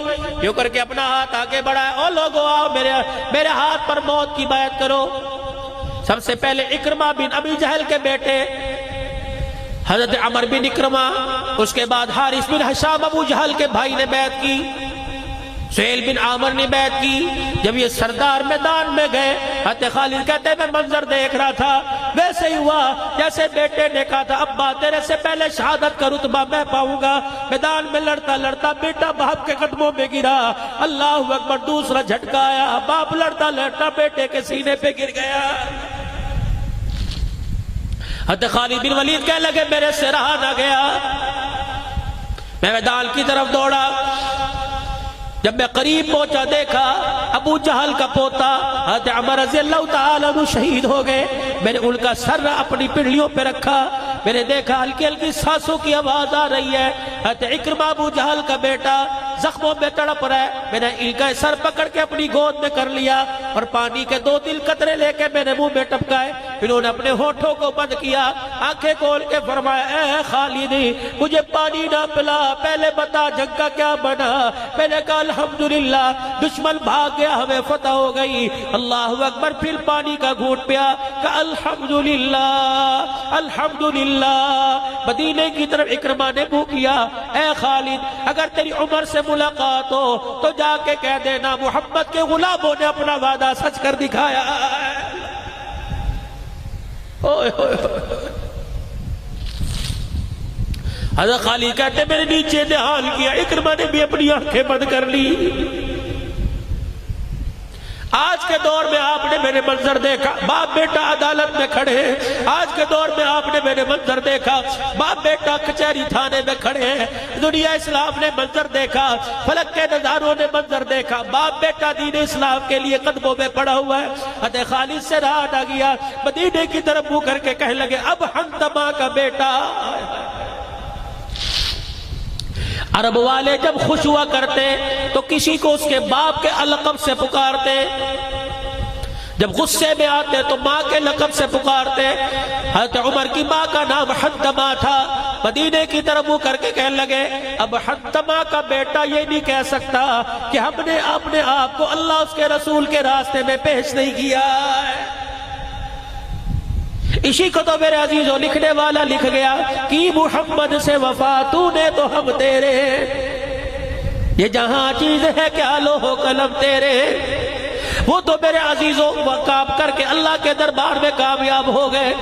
یوں کر کے اپنا ہاتھ آگے بڑھائے. او لوگو آؤ میرے ہاتھ پر موت کی بیعت کرو. سب سے پہلے اکرمہ بن ابی جہل کے بیٹے حضرت عمر بن اکرمہ، اس کے بعد حارث بن ہشام ابو جہل کے بھائی نے بیعت کی، سہیل بن عامر نے بیعت کی. جب یہ سردار میدان میں گئے، حضرت خالد کہتے ہیں میں منظر دیکھ رہا تھا، ویسے ہی ہوا جیسے بیٹے نے کہا تھا ابا تیرے سے پہلے شہادت کا رتبہ میں پاؤں گا. میدان میں لڑتا لڑتا بیٹا باپ کے قدموں میں گرا، اللہ اکبر. دوسرا جھٹکا آیا، باپ لڑتا لڑتا بیٹے کے سینے پہ گر گیا. حضرت خالد بن ولید کہنے لگے میرے سے رہا نہ گیا. میں میدان کی طرف دوڑا، جب میں قریب پہنچا دیکھا ابو جہل کا پوتا حضرت عمر رضی اللہ تعالیٰ عنہ شہید ہو گئے. میں نے ان کا سر اپنی پنڈلیوں پہ رکھا، میں نے دیکھا ہلکی ہلکی سانسوں کی آواز آ رہی ہے. حضرت اکرمہ ابو جہل کا بیٹا زخموں میں تڑپ رہا ہے. میں نے ان کا سر پکڑ کے اپنی گود میں کر لیا اور پانی کے 2-3 قطرے لے کے میں نے منہ میں ٹپکائے. انہوں نے اپنے ہونٹوں کو بند کیا، آنکھیں کھول کے فرمایا اے خالد مجھے پانی نہ پلا، پہلے بتا جنگ کا کیا بنا. میں نے کہا الحمدللہ دشمن بھاگ گیا، ہمیں فتح ہو گئی. اللہ اکبر. پھر پانی کا گھونٹ پیا، کہا الحمدللہ الحمدللہ. مدینے کی طرف اکرمہ نے منہ کیا، اے خالد اگر تیری عمر سے ملاقات ہو تو جا کے کہہ دینا محمد کے غلاموں نے اپنا وعدہ سچ کر دکھایا. حضرت خالد کہتے میرے نیچے نہال کیا، اکرمہ نے بھی اپنی آنکھیں بند کر لی. آج کے دور میں آپ نے میرے منظر دیکھا، باپ بیٹا عدالت میں کھڑے ہیں. آج کے دور میں آپ نے میرے منظر دیکھا، باپ بیٹا کچہری تھانے میں کھڑے ہیں. دنیا اسلام نے منظر دیکھا، فلک کے نظاروں نے منظر دیکھا، باپ بیٹا دین اسلام کے لیے قدموں میں پڑا ہوا ہے. حضرت خالد سے رہا نہ گیا، مدینے کی طرف منہ کر کے کہنے لگے اب حنظمہ کا بیٹا. عرب والے جب خوش ہوا کرتے تو کسی کو اس کے باپ کے لقب سے پکارتے، جب غصے میں آتے تو ماں کے لقب سے پکارتے. حضرت عمر کی ماں کا نام حنظمہ تھا. مدینے کی طرف منہ کر کے کہنے لگے اب حنظمہ کا بیٹا یہ نہیں کہہ سکتا کہ ہم نے اپنے آپ کو اللہ اس کے رسول کے راستے میں پیش نہیں کیا ہے. اسی کو تو میرے عزیزوں لکھنے والا لکھ گیا کہ محمد سے وفا تو نے تو ہم تیرے، یہ جہاں چیز ہے کیا لوح قلم تیرے. وہ تو میرے عزیزوں کام کر کے اللہ کے دربار میں کامیاب ہو گئے،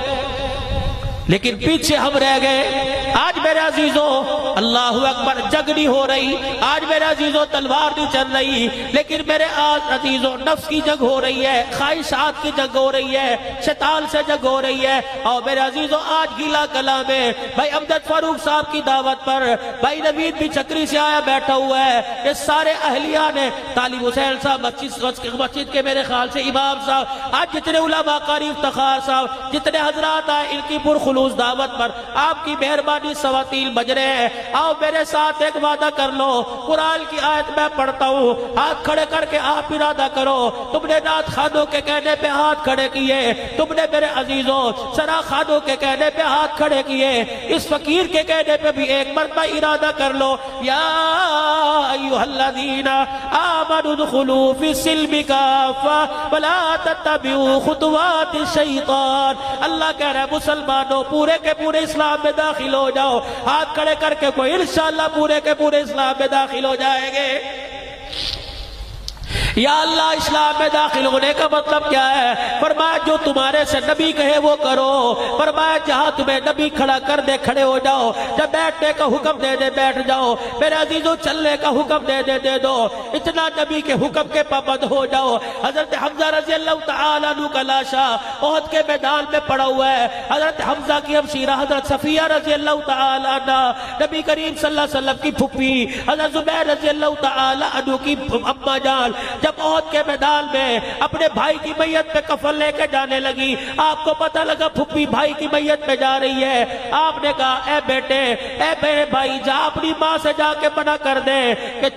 لیکن پیچھے ہم رہ گئے. آج میرے عزیزوں اللہ اکبر جنگ نہیں ہو رہی، آج میرے عزیزوں تلوار نہیں چل رہی، لیکن میرے عزیزوں نفس کی جنگ ہو رہی ہے، خواہشات کی جنگ ہو رہی ہے، شیطان سے جنگ ہو رہی ہے. اور میرے عزیزوں آج گیلا کلا میں بھائی امجد فاروق صاحب کی دعوت پر بھائی نوید بھی چکری سے آیا بیٹھا ہوا ہے. یہ سارے اہلیہ نے، طالب حسین صاحب مسجد کے میرے خیال سے امام صاحب، آج جتنے علماء قاری افتخار صاحب، جتنے حضرات آئے ان کی پرخلوص دعوت پر آپ کی مہربانی سواتیل بج رہے ہیں. آؤ میرے ساتھ سے ایک وعدہ کر لو، قرآن کی آیت میں پڑھتا ہوں، ہاتھ کھڑے کر کے آپ ارادہ کرو۔ تم نے نعت خوانوں کے کہنے پہ ہاتھ کھڑے کیے، تم نے میرے عزیزوں سرا خوانوں کے کہنے پہ ہاتھ کھڑے کیے، اس فقیر کے کہنے پہ بھی ایک مرتبہ ارادہ کر لو، یا ایھا الذین آمنوا ادخلوا فی السلم کافہ ولا تتبعوا خطوات الشیطان۔ اللہ کہہ رہا ہے مسلمانوں پورے کے پورے اسلام میں داخل ہو جاؤ، ہاتھ کھڑے کر کے کوئی انشاءاللہ پورے کے پورے اسلام میں داخل ہو جائیں گے۔ یا اللہ اسلام میں داخل ہونے کا مطلب کیا ہے؟ فرمایا جو تمہارے سے نبی کہے وہ کرو، فرمایا جہاں تمہیں نبی کھڑا کر دے کھڑے ہو جاؤ، جب بیٹھنے کا حکم دے دے بیٹھ جاؤ، میرے عزیزوں چلنے کا حکم دے دے دے دو، اتنا نبی کے حکم کے پابند ہو جاؤ۔ حضرت حمزہ رضی اللہ تعالیٰ عنہ کا لاشا احد کے میدان میں پڑا ہوا ہے، حضرت حمزہ کی ہمشیرہ حضرت صفیہ رضی اللہ تعالیٰ عنہ، نبی کریم صلی اللہ علیہ وسلم کی پھپھی حضرت زبیر رضی اللہ تعالیٰ عنہ کی اما جان جب احد کے میدان میں اپنے بھائی کی میت پہ کفن لے کے جانے لگی، آپ کو پتہ لگا پھپھی بھائی کی میت پہ جا رہی ہے، آپ نے کہا اے بیٹے اے میرے بھائی جا اپنی ماں سے جا کے منع کر دے کہ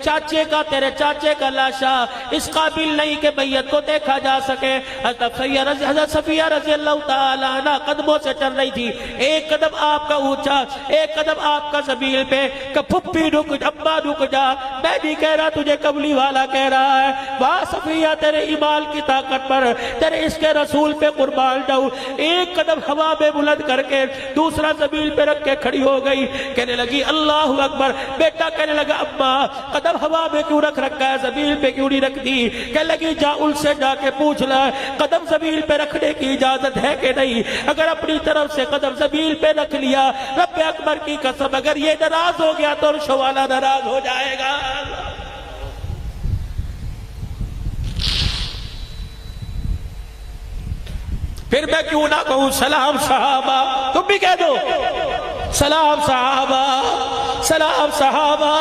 تیرے چاچے کا لاشا اس قابل نہیں کہ میت کو دیکھا جا سکے۔ حضرت صفیہ رضی اللہ تعالیٰ عنہ قدموں سے چل رہی تھی، ایک قدم آپ کا اونچا ایک قدم آپ کا زمین پہ کہ پھپھی رک اماں رک جا، میں نہیں کہہ رہا تجھے کملی والا کہہ رہا ہے، واہ صفیہ تیرے ایمان کی طاقت پر تیرے عشق رسول پہ قربان جاؤں۔ ایک قدم ہوا میں بلند کر کے دوسرا زمین پہ رکھ کے کھڑی ہو گئی، کہنے لگی اللہ اکبر۔ بیٹا کہنے لگا اماں قدم ہوا میں کیوں رکھا ہے زمین پہ کیوں نہیں رکھ دی؟ کہنے لگی جا ان سے جا کے پوچھ لے قدم زمین پہ رکھنے کی اجازت ہے کہ نہیں، اگر اپنی طرف سے قدم زمین پہ رکھ لیا رب اکبر کی قسم اگر یہ ناراض ہو گیا تو عرش والا ناراض ہو جائے گا۔ پھر میں کیوں نہ کہوں سلام صحابہ، تم بھی کہہ دو سلام صحابہ سلام صحابہ۔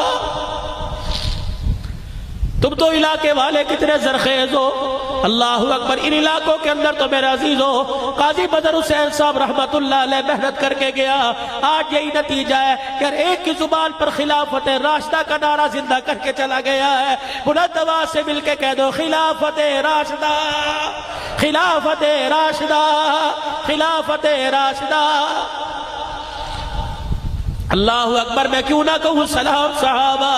تم تو علاقے والے کتنے زرخیز ہو، اللہ اکبر۔ ان علاقوں کے اندر تو میرے عزیزو قاضی بدر حسین صاحب رحمت اللہ علیہ محنت کر کے گیا، آج یہی نتیجہ ہے کہ ہر ایک کی زبان پر خلافت راشدہ کا نعرہ زندہ کر کے چلا گیا ہے۔ بلند آواز سے مل کے کہہ دو خلافت راشدہ خلافت راشدہ خلافت راشدہ۔ اللہ اکبر۔ میں کیوں نہ کہوں سلام صحابہ۔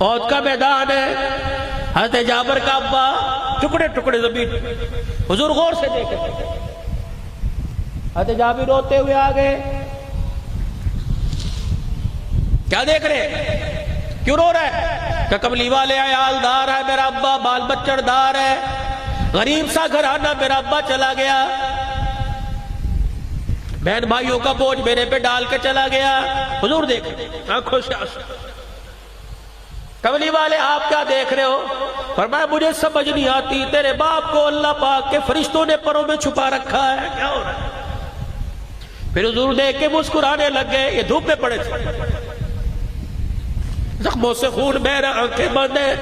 احد کا میدان ہے، حضرت جابر کا ابا ٹکڑے ٹکڑے زمین، حضور غور سے دیکھیں، حضرت جابر روتے ہوئے آگئے، کیا دیکھ رہے کیوں رو رہے؟ کہ کملی والے عیال دار ہے میرا ابا، بال بچڑ دار ہے، غریب سا گھرانہ میرا ابا چلا گیا، بہن بھائیوں کا بوجھ میرے پہ ڈال کے چلا گیا۔ حضور دیکھ آنکھوں سے آنسو۔ کملی والے آپ کیا دیکھ رہے ہو؟ فرمایا مجھے سمجھ نہیں آتی، تیرے باپ کو اللہ پاک کے فرشتوں نے پروں میں چھپا رکھا ہے، کیا ہو رہا ہے؟ پھر حضور دیکھ کے مسکرانے لگ گئے، یہ دھوپ میں پڑے تھے، زخموں سے خون بہ رہا، آنکھیں بند ہیں،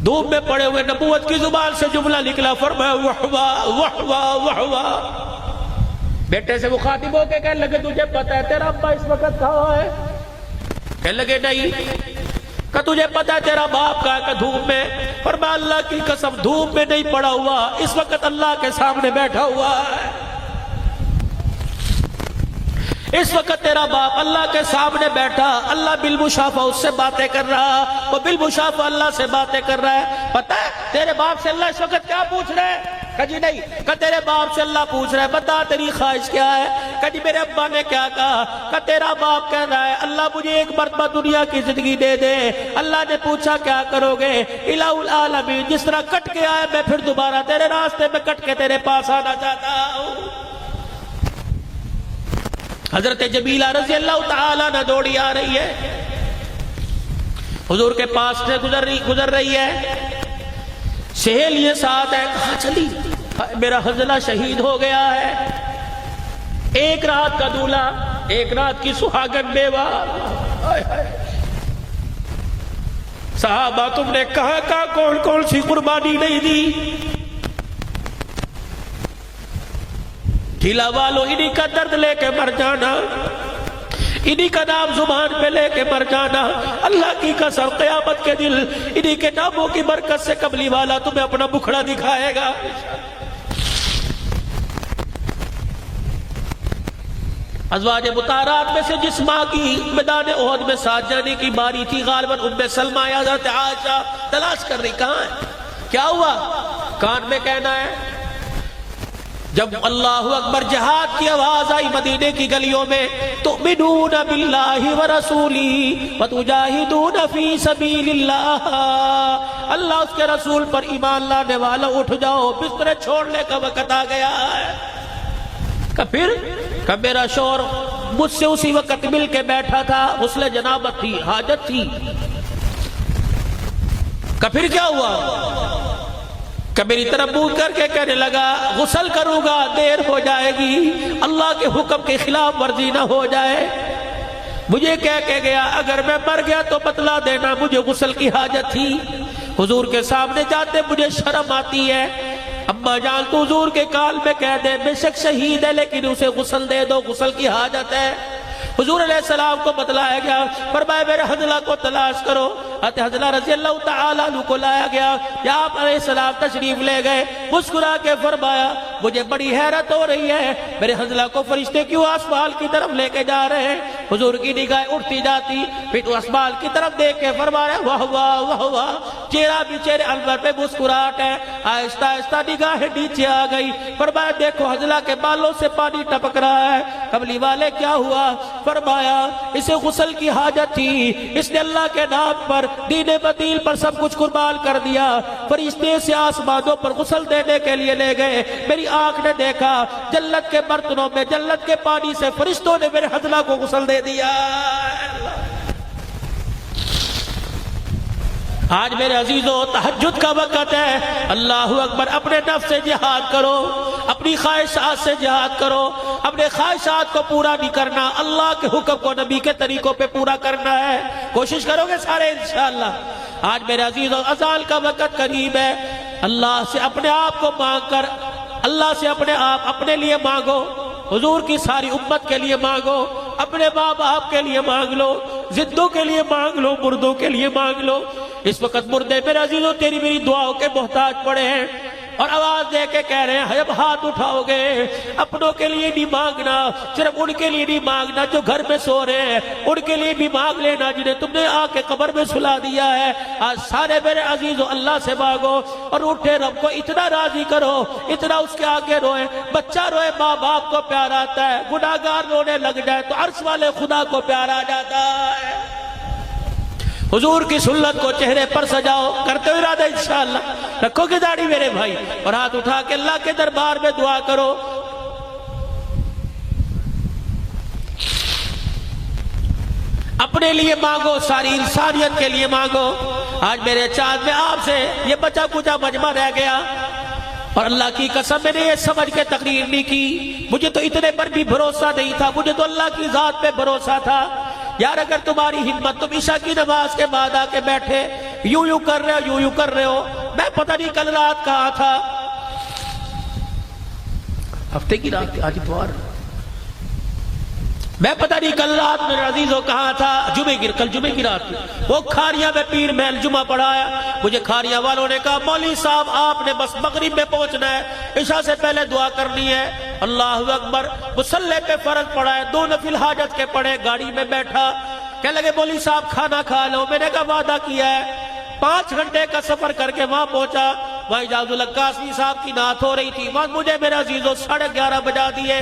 دھوپ میں پڑے ہوئے، نبوت کی زبان سے جملہ نکلا، فرمایا وحوا وحوا وحوا۔ بیٹے سے مخاطب ہو کے کہنے لگے تجھے پتہ ہے تیرا ابا اس وقت کہاں ہے؟ کہنے لگے نہیں۔ کہ تجھے پتہ ہے تیرا باپ کا ہے؟ کہ دھوپ میں۔ فرمایا اللہ کی قسم دھوپ میں نہیں پڑا ہوا، اس وقت اللہ کے سامنے بیٹھا ہوا ہے، اس وقت تیرا باپ اللہ کے سامنے بیٹھا، اللہ بالمشافہ اس سے باتیں کر رہا، وہ بالمشافہ اللہ سے باتیں کر رہا ہے۔ پتہ ہے تیرے باپ سے اللہ اس وقت کیا پوچھ رہے ہیں؟ کہ جی نہیں۔ کہ تیرے باپ سے اللہ پوچھ رہا ہے بتا تیری خواہش کیا ہے؟ کہ جی میرے ابا نے کیا کہا؟ کہ تیرا باپ کہہ رہا ہے اللہ مجھے ایک مرتبہ دنیا کی زندگی دے دے۔ اللہ نے پوچھا کیا کرو گے؟ الہ العالمین جس طرح کٹ کے آئے میں پھر دوبارہ تیرے راستے میں کٹ کے تیرے پاس آنا چاہتا ہوں۔ حضرت جمیلہ رضی اللہ تعالیٰ نے دوڑی آ رہی ہے، حضور کے پاس سے گزر رہی ہے، سہیلیاں ساتھ ہے، کہاں چلی؟ میرا حنظلہ شہید ہو گیا ہے، ایک رات کا دولہا ایک رات کی سہاگن بیوہ۔ صحابہ تم نے کہاں کون کون سی قربانی نہیں دی؟ ٹھیلا والو انہی کا درد لے کے مر جانا، انہی کا نام زبان پہ لے کے مر جانا. اللہ کی قسم قیامت کے دن انہی کے ناموں کی برکت سے کملی والا تمہیں اپنا بکھڑا دکھائے گا. ازواج مطہرات میں سے جس ماں کی میدان احد میں ساتھ جانے کی باری تھی غالباً ام سلمہ یا حضرت عائشہ تلاش کر رہی کہاں ہے, کیا ہوا؟ کان میں کہنا ہے جب اللہ اکبر جہاد کی آواز آئی مدینے کی گلیوں میں, تؤمنون باللہ ورسولہ وتجاہدون فی سبیل اللہ, اللہ اس کے رسول پر ایمان لانے والا اٹھ جاؤ, بستر چھوڑنے کا وقت آ گیا ہے. پھر کہ میرا شوہر مجھ سے اسی وقت مل کے بیٹھا تھا, غسل جنابت تھی, حاجت تھی. کہ پھر کیا ہوا؟ کہ میری طرف منہ کر کے کہنے لگا غسل کروں گا, دیر ہو جائے گی, اللہ کے حکم کے خلاف ورزی نہ ہو جائے. مجھے کہہ کے گیا اگر میں مر گیا تو بتلا دینا مجھے غسل کی حاجت تھی. حضور کے سامنے جاتے مجھے شرم آتی ہے. اما جان تو حضور کے کال میں کہہ دے بے شک شہید ہے لیکن اسے غسل دے دو, غسل کی حاجت ہے. حضور علیہ السلام کو بتلایا گیا, فرمایا میرے حنظلہ کو تلاش کرو. حنظلہ رضی اللہ تعالیٰ عنہ کو لایا گیا, یا آپ علیہ السلام تشریف لے گئے. مسکرا کے فرمایا مجھے بڑی حیرت ہو رہی ہے, میرے حنظلہ کو فرشتے کیوں آسمان کی طرف لے کے جا رہے ہیں؟ حضور کی نگاہیں اٹھتی جاتی, پھر آسمان کی طرف دیکھ کے فرمایا واہ واہ واہ واہ, چہرہ بھی چہرے انور پہ مسکراہٹ ہے. آہستہ آہستہ نگاہیں نیچے آ گئی, فرمایا دیکھو حنظلہ کے بالوں سے پانی ٹپک رہا ہے. کملی والے کیا ہوا؟ فرمایا اسے غسل کی حاجت تھی, اس نے اللہ کے نام پر دین بدیل پر سب کچھ قربان کر دیا. فرشتے سے آسمانوں پر غسل دینے کے لیے لے گئے. میری آنکھ نے دیکھا جنت کے برتنوں میں جنت کے پانی سے فرشتوں نے میرے حنظلہ کو غسل دے دیا. آج میرے عزیزوں تہجد کا وقت ہے. اللہ اکبر, اپنے نفس سے جہاد کرو, اپنی خواہشات سے جہاد کرو. اپنے خواہشات کو پورا نہیں کرنا, اللہ کے حکم کو نبی کے طریقوں پہ پورا کرنا ہے. کوشش کرو گے سارے انشاءاللہ. آج میرے عزیزوں اذان کا وقت قریب ہے. اللہ سے اپنے آپ کو مانگ کر, اللہ سے اپنے آپ اپنے لیے مانگو, حضور کی ساری امت کے لیے مانگو, اپنے ماں باپ کے لیے مانگ لو, زندوں کے لیے مانگ لو, مردوں کے لیے مانگ لو. اس وقت مردے میرے عزیزوں تیری میری دعاؤں کے محتاج پڑے ہیں اور آواز دے کے کہہ رہے ہیں جب ہاتھ اٹھاؤ گے اپنوں کے لیے نہیں مانگنا, صرف ان کے لیے نہیں مانگنا جو گھر میں سو رہے ہیں, ان کے لیے بھی مانگ لینا جنہیں تم نے آ کے قبر میں سلا دیا ہے. آج سارے میرے عزیزوں اللہ سے مانگو اور اٹھے رب کو اتنا راضی کرو, اتنا اس کے آگے روئے. بچہ روئے ماں باپ کو پیار آتا ہے, گناہگار رونے لگ جائے تو عرش والے خدا کو پیار آ جاتا ہے. حضور کی سنت کو چہرے پر سجاؤ, کرتے ہوئے ارادہ انشاءاللہ. رکھو گے داڑھی میرے بھائی اور ہاتھ اٹھا کے اللہ کے دربار میں دعا کرو. اپنے لیے مانگو, ساری انسانیت کے لیے مانگو. آج میرے چاند میں آپ سے یہ بچا کچا مجمع رہ گیا اور اللہ کی قسم میں نے یہ سمجھ کے تقریر نہیں کی, مجھے تو اتنے پر بھی بھروسہ نہیں تھا, مجھے تو اللہ کی ذات پہ بھروسہ تھا. یار اگر تمہاری ہمت, تم عشاء کی نماز کے بعد آ کے بیٹھے یوں کر رہے ہو, یوں کر رہے ہو. میں پتہ نہیں کل رات کہاں تھا, ہفتے کی رات, آج اتوار, میں پتہ نہیں کل رات میرے عزیزوں کہاں تھا. کل جمعے کی رات تھی. وہ کھاریاں میں پیر محل جمعہ پڑھایا. مجھے کھاریاں والوں نے کہا مولوی صاحب آپ نے بس مغرب میں پہنچنا ہے, عشاء سے پہلے دعا کرنی ہے. اللہ اکبر, مصلی پہ فرض پڑھا ہے, 2 نفل حاجت کے پڑھے. گاڑی میں بیٹھا, کہنے لگے مولوی صاحب کھانا کھا لو. میں نے کہا وعدہ کیا ہے. 5 گھنٹے کا سفر کر کے وہاں پہنچا. وہاں اجاز اللہ قاسمی صاحب کی نعت ہو رہی تھی. وہاں مجھے میرے عزیزوں 11:30 بجا دیے.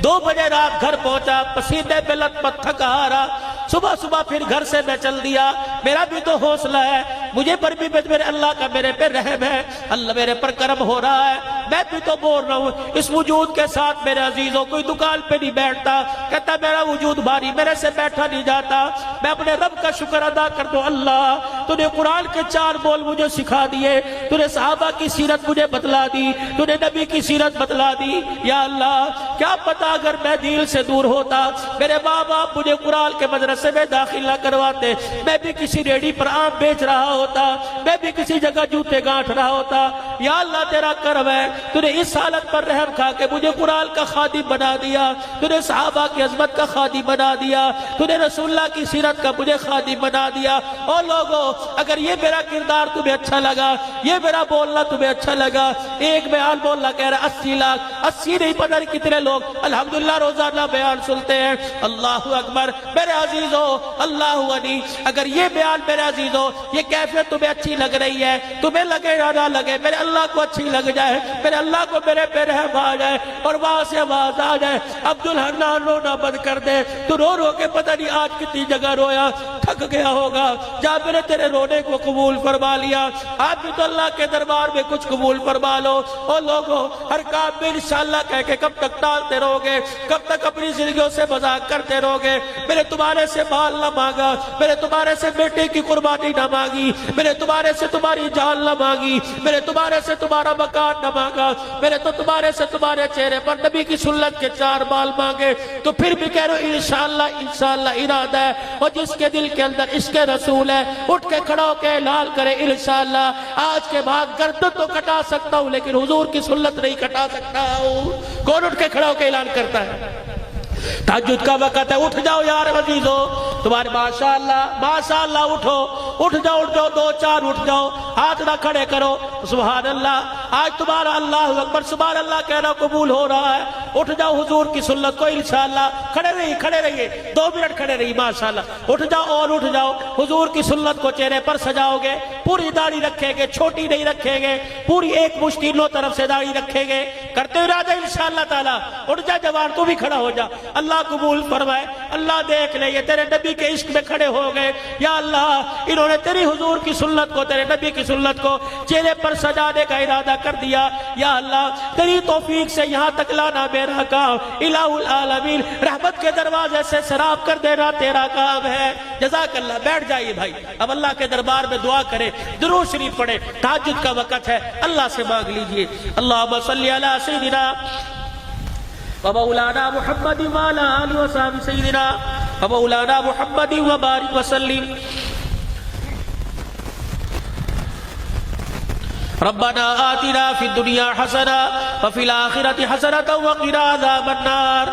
2 بجے رات گھر پہنچا, پسینے پہ لت پت تھکا ہارا. صبح پھر گھر سے میں چل دیا. میرا بھی تو حوصلہ ہے, مجھے پر بھی میرے اللہ کا میرے پہ رحم ہے, اللہ میرے پر کرم ہو رہا ہے. میں بھی تو بول رہا ہوں اس وجود کے ساتھ میرے عزیزوں. کوئی دکان پہ نہیں بیٹھتا, کہتا میرا وجود بھاری, میرے سے بیٹھا نہیں جاتا. میں اپنے رب کا شکر ادا کر دوں, اللہ تو نے قرآن کے 4 بول مجھے سکھا دیے, تو نے صحابہ کی سیرت مجھے بتلا دی, تو نے نبی کی سیرت بتلا دی. یا اللہ کیا پتا اگر میں دل سے دور ہوتا, میرے ماں باپ مجھے قرآن کے مدرسے میں داخل نہ کرواتے, میں بھی کسی ریڑھی پر آم بیچ رہا ہوتا, میں بھی کسی جگہ جوتے گانٹھ رہا ہوتا. یا اللہ تیرا کرم ہے، تو نے اس حالت پر رحم کھا کے مجھے قرآن کا خادم بنا دیا، تو نے صحابہ کی عظمت کا خادم بنا دیا، تو نے رسول اللہ کی سیرت کا مجھے خادم بنا دیا۔ اور لوگوں اگر یہ میرا کردار تمہیں اچھا لگا، یہ میرا بولنا تمہیں اچھا لگا، ایک بیان بولنا کہہ رہا 80 لاکھ، 80 نہیں پتہ نہیں کتنے لوگ الحمدللہ روزانہ بیان سنتے ہیں۔ اللہ اکبر میرے عزیزو، اللہ علی، اگر یہ بیان میرے عزیزو یہ کیفیت تمہیں اچھی لگ رہی ہے، تمہیں لگے یا نہ لگے، میرے اللہ کو اچھی لگ جائے، میرے اللہ کو میرے پہ رحم آ جائے اور وہاں سے آواز آ جائے عبدالحنان رونا بند کر دے، تو رو رو کے پتہ نہیں آج کتنی جگہ رویا، تھک گیا ہوگا، جا میں نے تیرے رونے کو قبول فرما لیا، آپ بھی تو اللہ کے دربار میں کچھ قبول فرما لو۔ اور لوگوں ہر کام میں انشاءاللہ کہہ کے کب تک ٹالتے رہو گے، کب تک اپنی زندگیوں سے مذاق کرتے رہو گے؟ میں نے تمہارے سے مال نہ مانگا، میں نے تمہارے سے بیٹے کی قربانی نہ مانگی، میں نے تمہارے سے تمہاری جان نہ مانگی، میں نے تمہارے سے تمہارا مکان نہ مانگا، میں نے تو تمہارے سے تمہارے چہرے پر نبی کی سنت کے 4 بال مانگے، تو پھر بھی کہہ رہے ہو انشاءاللہ ارادہ ہے، اور جس کے دل کے اندر عشق رسول ہے اٹھ کے کھڑا ہو کے اعلان کرے انشاءاللہ آج کے بعد گردن تو کٹا سکتا ہوں لیکن حضور کی سنت نہیں کٹا سکتا ہوں۔ کون اٹھ کے کھڑا ہو کے اعلان کرتا ہے؟ تہجد کا وقت ہے، اٹھ جاؤ یار عزیزو، تمہارے ماشاءاللہ اٹھ جاؤ 2 4 اٹھ جاؤ، ہاتھ نہ کھڑے کرو، سبحان اللہ، آج تمہارا اللہ اکبر سبحان اللہ کہنا قبول ہو رہا ہے، اٹھ جاؤ حضور کی سنت کو انشاءاللہ، کھڑے رہیے 2 منٹ کھڑے رہیے ماشاءاللہ، اٹھ جاؤ اور اٹھ جاؤ، حضور کی سنت کو چہرے پر سجاؤ گے، پوری داڑھی رکھیں گے، چھوٹی نہیں رکھیں گے، پوری ایک مشت تینوں طرف سے داڑھی رکھیں گے، کرتے ارادہ انشاءاللہ تعالی، اٹھ جا جوان تو بھی کھڑا ہو جا، اللہ قبول فرمائے، اللہ دیکھ لے یہ تیرے نبی کے عشق میں کھڑے ہو گئے، یا اللہ انہوں نے تیری حضور کی سنت کو، تیرے نبی کی سنت کو چہرے پر سجانے کا ارادہ کر دیا، یا اللہ تیری توفیق سے یہاں تک لانا میرا کام، الہ العالمین رحمت کے دروازے سے سراب کر دینا تیرا کام ہے۔ جزاک اللہ، بیٹھ جائیے بھائی، اب اللہ کے دربار میں دعا کرے، درود شریف پڑھے، تہجد کا وقت ہے، اللہ سے مانگ لیجئے۔ اللہم صلی علی سیدنا ومولانا محمد وعلى آله وصحبه سيدنا ومولانا محمد وبارك وسلم۔ ربنا آتنا في الدنيا حسنة وفي الآخرة حسنة وقنا عذاب النار۔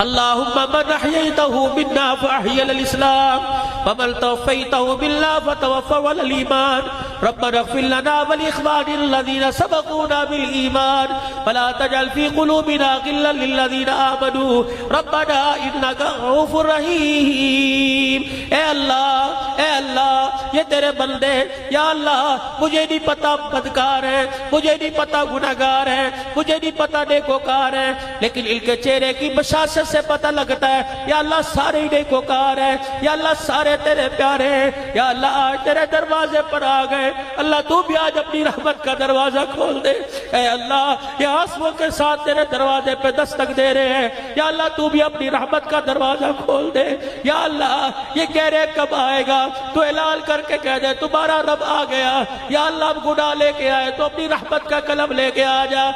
اللهم من أحييته منا فأحيي الإسلام ومن توفيته منا فتوفوا على الإيمان۔ ربنا اغفر لنا ولإخواننا الذين سبقونا بالإيمان ولا تجعل في قلوبنا غلا للذين آمنوا ربنا إنك رؤوف رحيم۔ اے اللہ یہ تیرے بندے، یا اللہ مجھے نہیں پتا بدکار ہے، مجھے نہیں پتا گناہگار ہے، مجھے نہیں پتا نیکوکار ہے، لیکن ان کے چہرے کی بشاشت سے پتہ لگتا ہے یا اللہ سارے نیکوکار ہیں، یا اللہ سارے تیرے پیارے ہیں، یا اللہ آج تیرے دروازے پر آ گئے، اللہ تو بھی آج اپنی رحمت کا دروازہ کھول دے۔ اے اللہ یہ آنسوؤں کے ساتھ تیرے دروازے پہ دستک دے رہے ہیں، یا اللہ تو بھی اپنی رحمت کا دروازہ کھول دے۔ یا اللہ یہ کہہ رہے کب آئے گا، تو اعلان کر کے کہہ دے تمہارا رب آ گیا، یا اللہ اب گناہ لے کے آئے تو اپنی رحمت کا قلم لے کے آ جا۔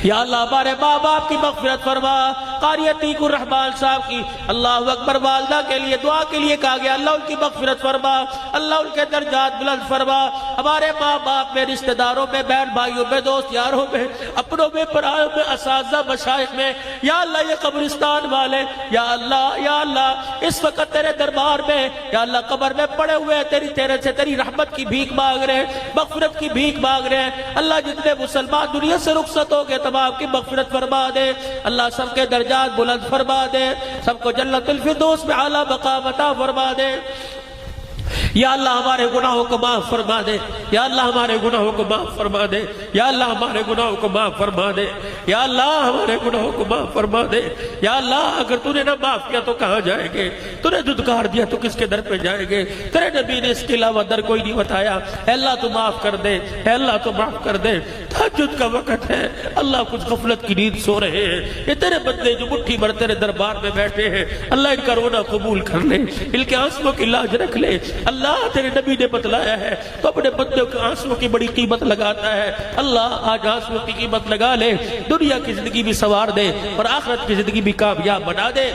یا اللہ ہمارے ماں باپ کی مغفرت فرما، قاری عتیق الرحمان صاحب کی اللہ اکبر والدہ کے لیے دعا کے لیے کہا گیا، اللہ ان کی مغفرت فرما، اللہ ان کے درجات بلند فرما، ہمارے ماں باپ میں، رشتہ داروں میں، بہن بھائیوں میں، دوست یاروں میں، اپنوں میں، پرایوں میں، اساتذہ مشائخ میں، یا اللہ یہ قبرستان والے، یا اللہ اس وقت تیرے دربار میں یا اللہ قبر میں پڑے ہوئے تیرے سے تیری رحمت کی بھیک مانگ رہے ہیں، مغفرت کی بھیک مانگ رہے ہیں، اللہ جتنے مسلمان دنیا سے رخصت ہو گئے تمام کی مغفرت فرما دے، اللہ سب کے درجات بلند فرما دے، سب کو جنت الفردوس میں اعلیٰ مقام عطا فرما دے۔ یا اللہ ہمارے گناہوں کو معاف فرما دے، یا اللہ ہمارے گناہوں کو معاف فرما دے، یا اللہ ہمارے گناہوں کو معاف فرما دے، یا اللہ ہمارے گناہوں کو معاف فرما دے۔ یا اللہ اگر تو نے نہ معاف کیا تو کہاں جائیں گے، تو نے دھتکار دیا تو کس کے در پہ جائیں گے، تیرے نبی نے اس کے علاوہ در کوئی نہیں بتایا۔ اے اللہ تو معاف کر دے، اے اللہ تو معاف کر دے۔ تہجد کا وقت ہے، اللہ کچھ غفلت کی نیند سو رہے ہیں، یہ تیرے بندے جو مٹھی بھر تیرے دربار میں بیٹھے ہیں، اللہ ان کا رونا قبول کر لے، ان کے آنسوؤں کی لاج رکھ لے۔ اللہ تیرے نبی نے بتلایا ہے تو اپنے بندوں کے آنسوؤں کی بڑی قیمت لگاتا ہے، اللہ آج آنسوؤں کی قیمت لگا لے، دنیا کی زندگی بھی سنوار دے اور آخرت کی زندگی بھی کامیاب بنا دے۔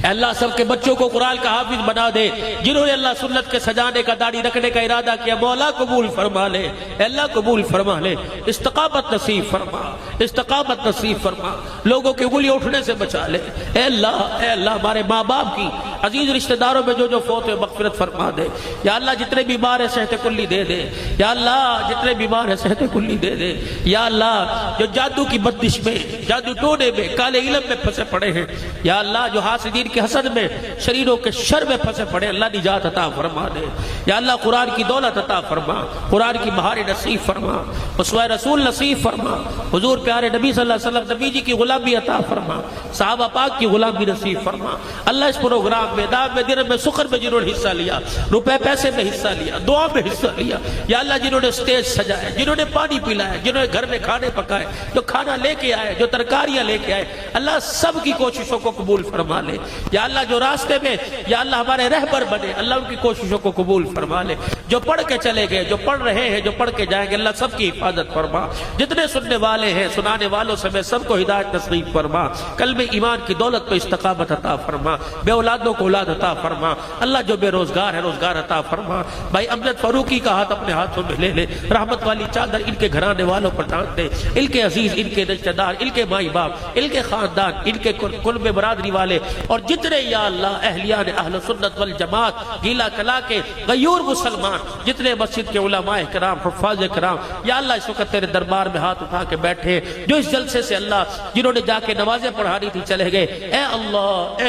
اے اللہ سب کے بچوں کو قرآن کا حافظ بنا دے، جنہوں نے اللہ سنت کے سجانے کا، داڑھی رکھنے کا ارادہ کیا، مولا قبول فرما لے، اے اللہ قبول فرما لے، استقامت نصیب فرما، استقامت نصیب فرما، لوگوں کے انگلی اٹھنے سے بچا لے، اے اللہ ہمارے ماں باپ کی، عزیز رشتہ داروں میں جو فوت ہوئے مغفرت فرما دے، یا اللہ جتنے بیمار ہیں صحت کلی دے دے، یا اللہ جتنے بیمار ہیں صحت کلی دے دے، یا اللہ جو جادو کی بندش میں، جادو ٹونے میں، کالے علم میں پھنسے پڑے ہیں، یا اللہ جو حاسدین کے حسد میں، شریروں کے شر میں پھنسے پڑے، اللہ نجات عطا فرما دے، یا اللہ قرآن کی دولت عطا فرما، قرآن کی بہار نصیب فرما، اسوہ رسول نصیب فرما، حضور پیارے نبی صلی اللہ علیہ وسلم نبی جی کی غلامی عطا فرما، صحابہ پاک کی غلامی نصیب فرما، اللہ اس پروگرام میں، دعوت میں، دن میں، سخر میں جنہوں نے حصہ لیا، روپے پیسے میں حصہ لیا، دعا میں حصہ لیا، یا اللہ جنہوں نے سٹیج سجائے، جنہوں نے پانی پلائے، جنہوں نے گھر میں کھانے پکائے، جو کھانا لے کے آئے، جو ترکاریاں لے کے آئے، اللہ سب کی کوششوں کو قبول فرما لے، یا اللہ جو راستے میں، یا اللہ ہمارے رہبر بنے، اللہ ان کی کوششوں کو قبول فرما لے، جو پڑھ کے چلے گئے، جو پڑھ رہے ہیں، جو پڑھ کے جائیں گے، اللہ سب کی حفاظت فرما، جتنے سننے والے ہیں، سنانے والوں سے میں سب کو ہدایت نصیب فرما، قلب ایمان کی دولت کو استقامت عطا فرما، بے اولادوں کو اولاد عطا فرما، اللہ جو بے روزگار ہے روزگار عطا فرما، بھائی امجد فاروقی کا ہاتھ اپنے ہاتھوں میں لے لے، رحمت والی چادر ان کے گھرانے والوں پر ڈال دے، ان کے عزیز، ان کے رشتہ دار، ان کے مائی باپ، ان کے خاندان، ان کے قرب برادری والے، اور جتنے یا اللہ اہلیان اہل سنت والجماعت گیلا کلا کے غیور مسلمان، جتنے مسجد کے علماء کرام، حفاظ کرام، یا اللہ اس وقت تیرے دربار میں ہاتھ اٹھا کے بیٹھے، جو اس جلسے سے اللہ جنہوں نے جا کے نمازیں پڑھانی تھی چلے گئے، اے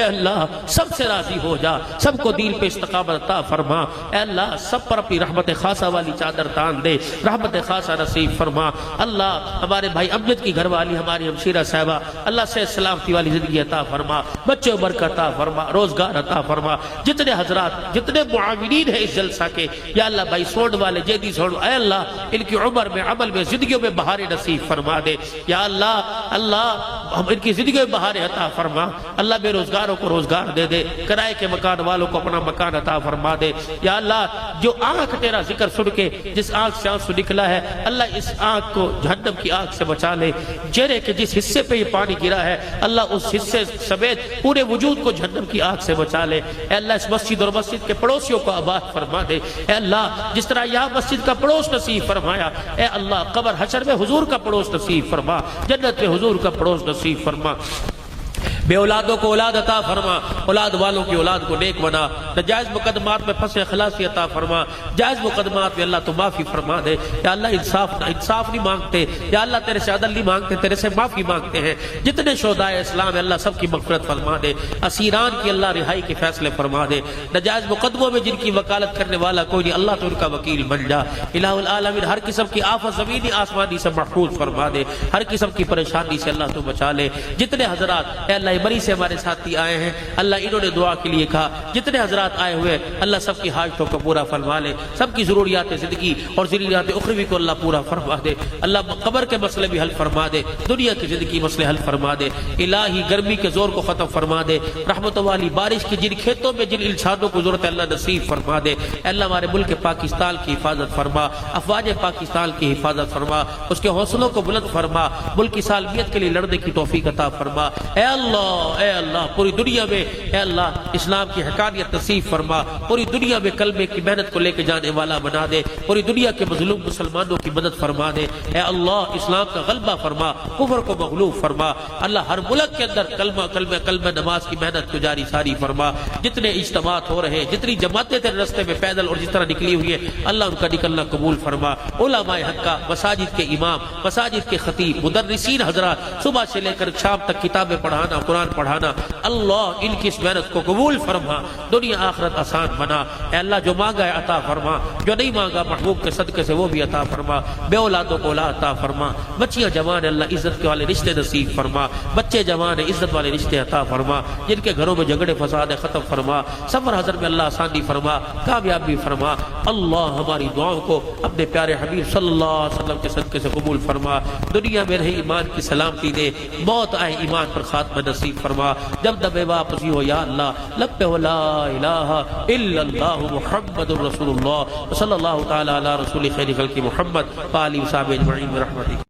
اللہ سب سے راضی ہو جا، سب کو دین پہ استقامت عطا فرما، اے اللہ سب پر اپنی رحمت خاصہ والی چادر تان دے، رحمت خاصہ نصیب فرما، اللہ ہمارے بھائی امجد کی گھر والی ہماری ہمشیرہ صاحبہ، اللہ سے سلامتی والی زندگی عطا فرما، بچوں برکت عطا فرما، روزگار عطا فرما، جتنے حضرات، جتنے معاونین ہیں اس جلسہ کے، یا اللہ بھائی سوڑ والے، جیدی سوڑ، اے اللہ ان کی عمر میں، عمل میں، زندگیوں میں بہار نصیب فرما دے، یا اللہ ان کی زندگیوں میں بہار عطا فرما، اللہ بے روزگاروں کو روزگار دے دے، کرائے کے مکان والوں کو اپنا مکان عطا فرما دے، یا اللہ جو آنکھ تیرا ذکر سن کے جس آنکھ سے آنسو نکلا ہے، اللہ اس آنکھ کو جہنم کی آنکھ سے بچا لے، چہرے کے جس حصے پہ یہ پانی گرا ہے اللہ اس حصے سمیت پورے وجود کو جہنم کی آنکھ سے بچا لے، اے اللہ اس مسجد اور مسجد کے پڑوسیوں کو آباد فرما دے، اے اللہ جس طرح یہاں مسجد کا پڑوس نصیب فرمایا، اے اللہ قبر حشر میں حضور کا پڑوس نصیب فرما، جنت میں حضور کا پڑوس نصیب فرما، بے اولادوں کو اولاد عطا فرما، اولاد والوں کی اولاد کو نیک بنا، ناجائز مقدمات میں پھنسے خلاصی عطا فرما، جائز مقدمات میں اللہ تو معافی فرما دے، یا اللہ انصاف نہیں مانگتے، یا اللہ تیرے سے عدل نہیں مانگتے، تیرے سے معافی مانگتے ہیں، جتنے شہداء اسلام ہے اللہ سب کی مغفرت فرما دے، اسیران کی اللہ رہائی کے فیصلے فرما دے، ناجائز مقدموں میں جن کی وکالت کرنے والا کوئی نہیں اللہ تو ان کا وکیل بن جا، الہ العالمین ہر قسم کی آفت زمینی آسمانی سے محفوظ فرما دے، ہر قسم کی پریشانی سے اللہ تو بچا لے، جتنے حضرات اے اللہ مری سے ہمارے ساتھی آئے ہیں اللہ انہوں نے دعا کے لیے کہا، جتنے حضرات آئے ہوئے اللہ سب کی حاجتوں کو پورا فرما لے، سب کی ضروریات زندگی اور ضروریات اخروی کو اللہ پورا فرما دے، اللہ قبر کے مسئلے بھی حل فرما دے، دنیا کی زندگی مسئلے حل فرما دے، الہی گرمی کے زور کو ختم فرما دے، رحمت والی بارش کی جن کھیتوں میں جن انسانوں کو ضرورت ہے اللہ نصیب فرما دے، اللہ ہمارے ملک پاکستان کی حفاظت فرما، افواج پاکستان کی حفاظت فرما، اس کے حوصلوں کو بلند فرما، ملک کی سالمیت کے لیے لڑنے کی توفیق عطا فرما، اے اللہ پوری دنیا میں اے اللہ اسلام کی حقانیت نصیب فرما، پوری دنیا میں کلمے کی محنت کو لے کے جانے والا بنا دے، پوری دنیا کے مظلوم مسلمانوں کی مدد فرما دے، اے اللہ اسلام کا غلبہ فرما، کفر کو مغلوب فرما، اللہ ہر ملک کے اندر کلمہ نماز کی محنت کو جاری ساری فرما، جتنے اجتماعات ہو رہے ہیں، جتنی جماعتیں تیرے رستے میں پیدل اور جس طرح نکلی ہوئی ہے اللہ ان کا نکلنا قبول فرما، علماء حق کا، مساجد کے امام، مساجد کے خطیب، مدرسین حضرات صبح سے لے کر شام تک کتابیں پڑھانا، قرآن پڑھانا، اللہ ان کی اس محنت کو قبول فرما، دنیا آخرت آسان بنا، اے اللہ جو مانگا ہے عطا فرما، جو نہیں مانگا محبوب کے صدقے سے وہ بھی عطا فرما، بے اولادوں کو اولاد عطا فرما، بچیاں جوان اللہ عزت کے والے رشتے نصیب فرما، بچے جوان عزت والے رشتے عطا فرما، جن کے گھروں میں جھگڑے فساد ختم فرما، سفر حضر میں اللہ آسانی فرما، کامیابی فرما، اللہ ہماری دعاؤں کو اپنے پیارے حبیب صلی اللہ علیہ وسلم کے صدقے سے قبول فرما، دنیا میں رہے ایمان کی سلامتی دے، موت آئے ایمان پر خاتمہ نصیب فرما، جب دبے واپسی ہو یا اللہ لب پہ لا الہ الا اللہ محمد رسول اللہ صلی اللہ تعالی علی رسول خیر خلق محمد وآلہ وصحبہ اجمعین برحمتک۔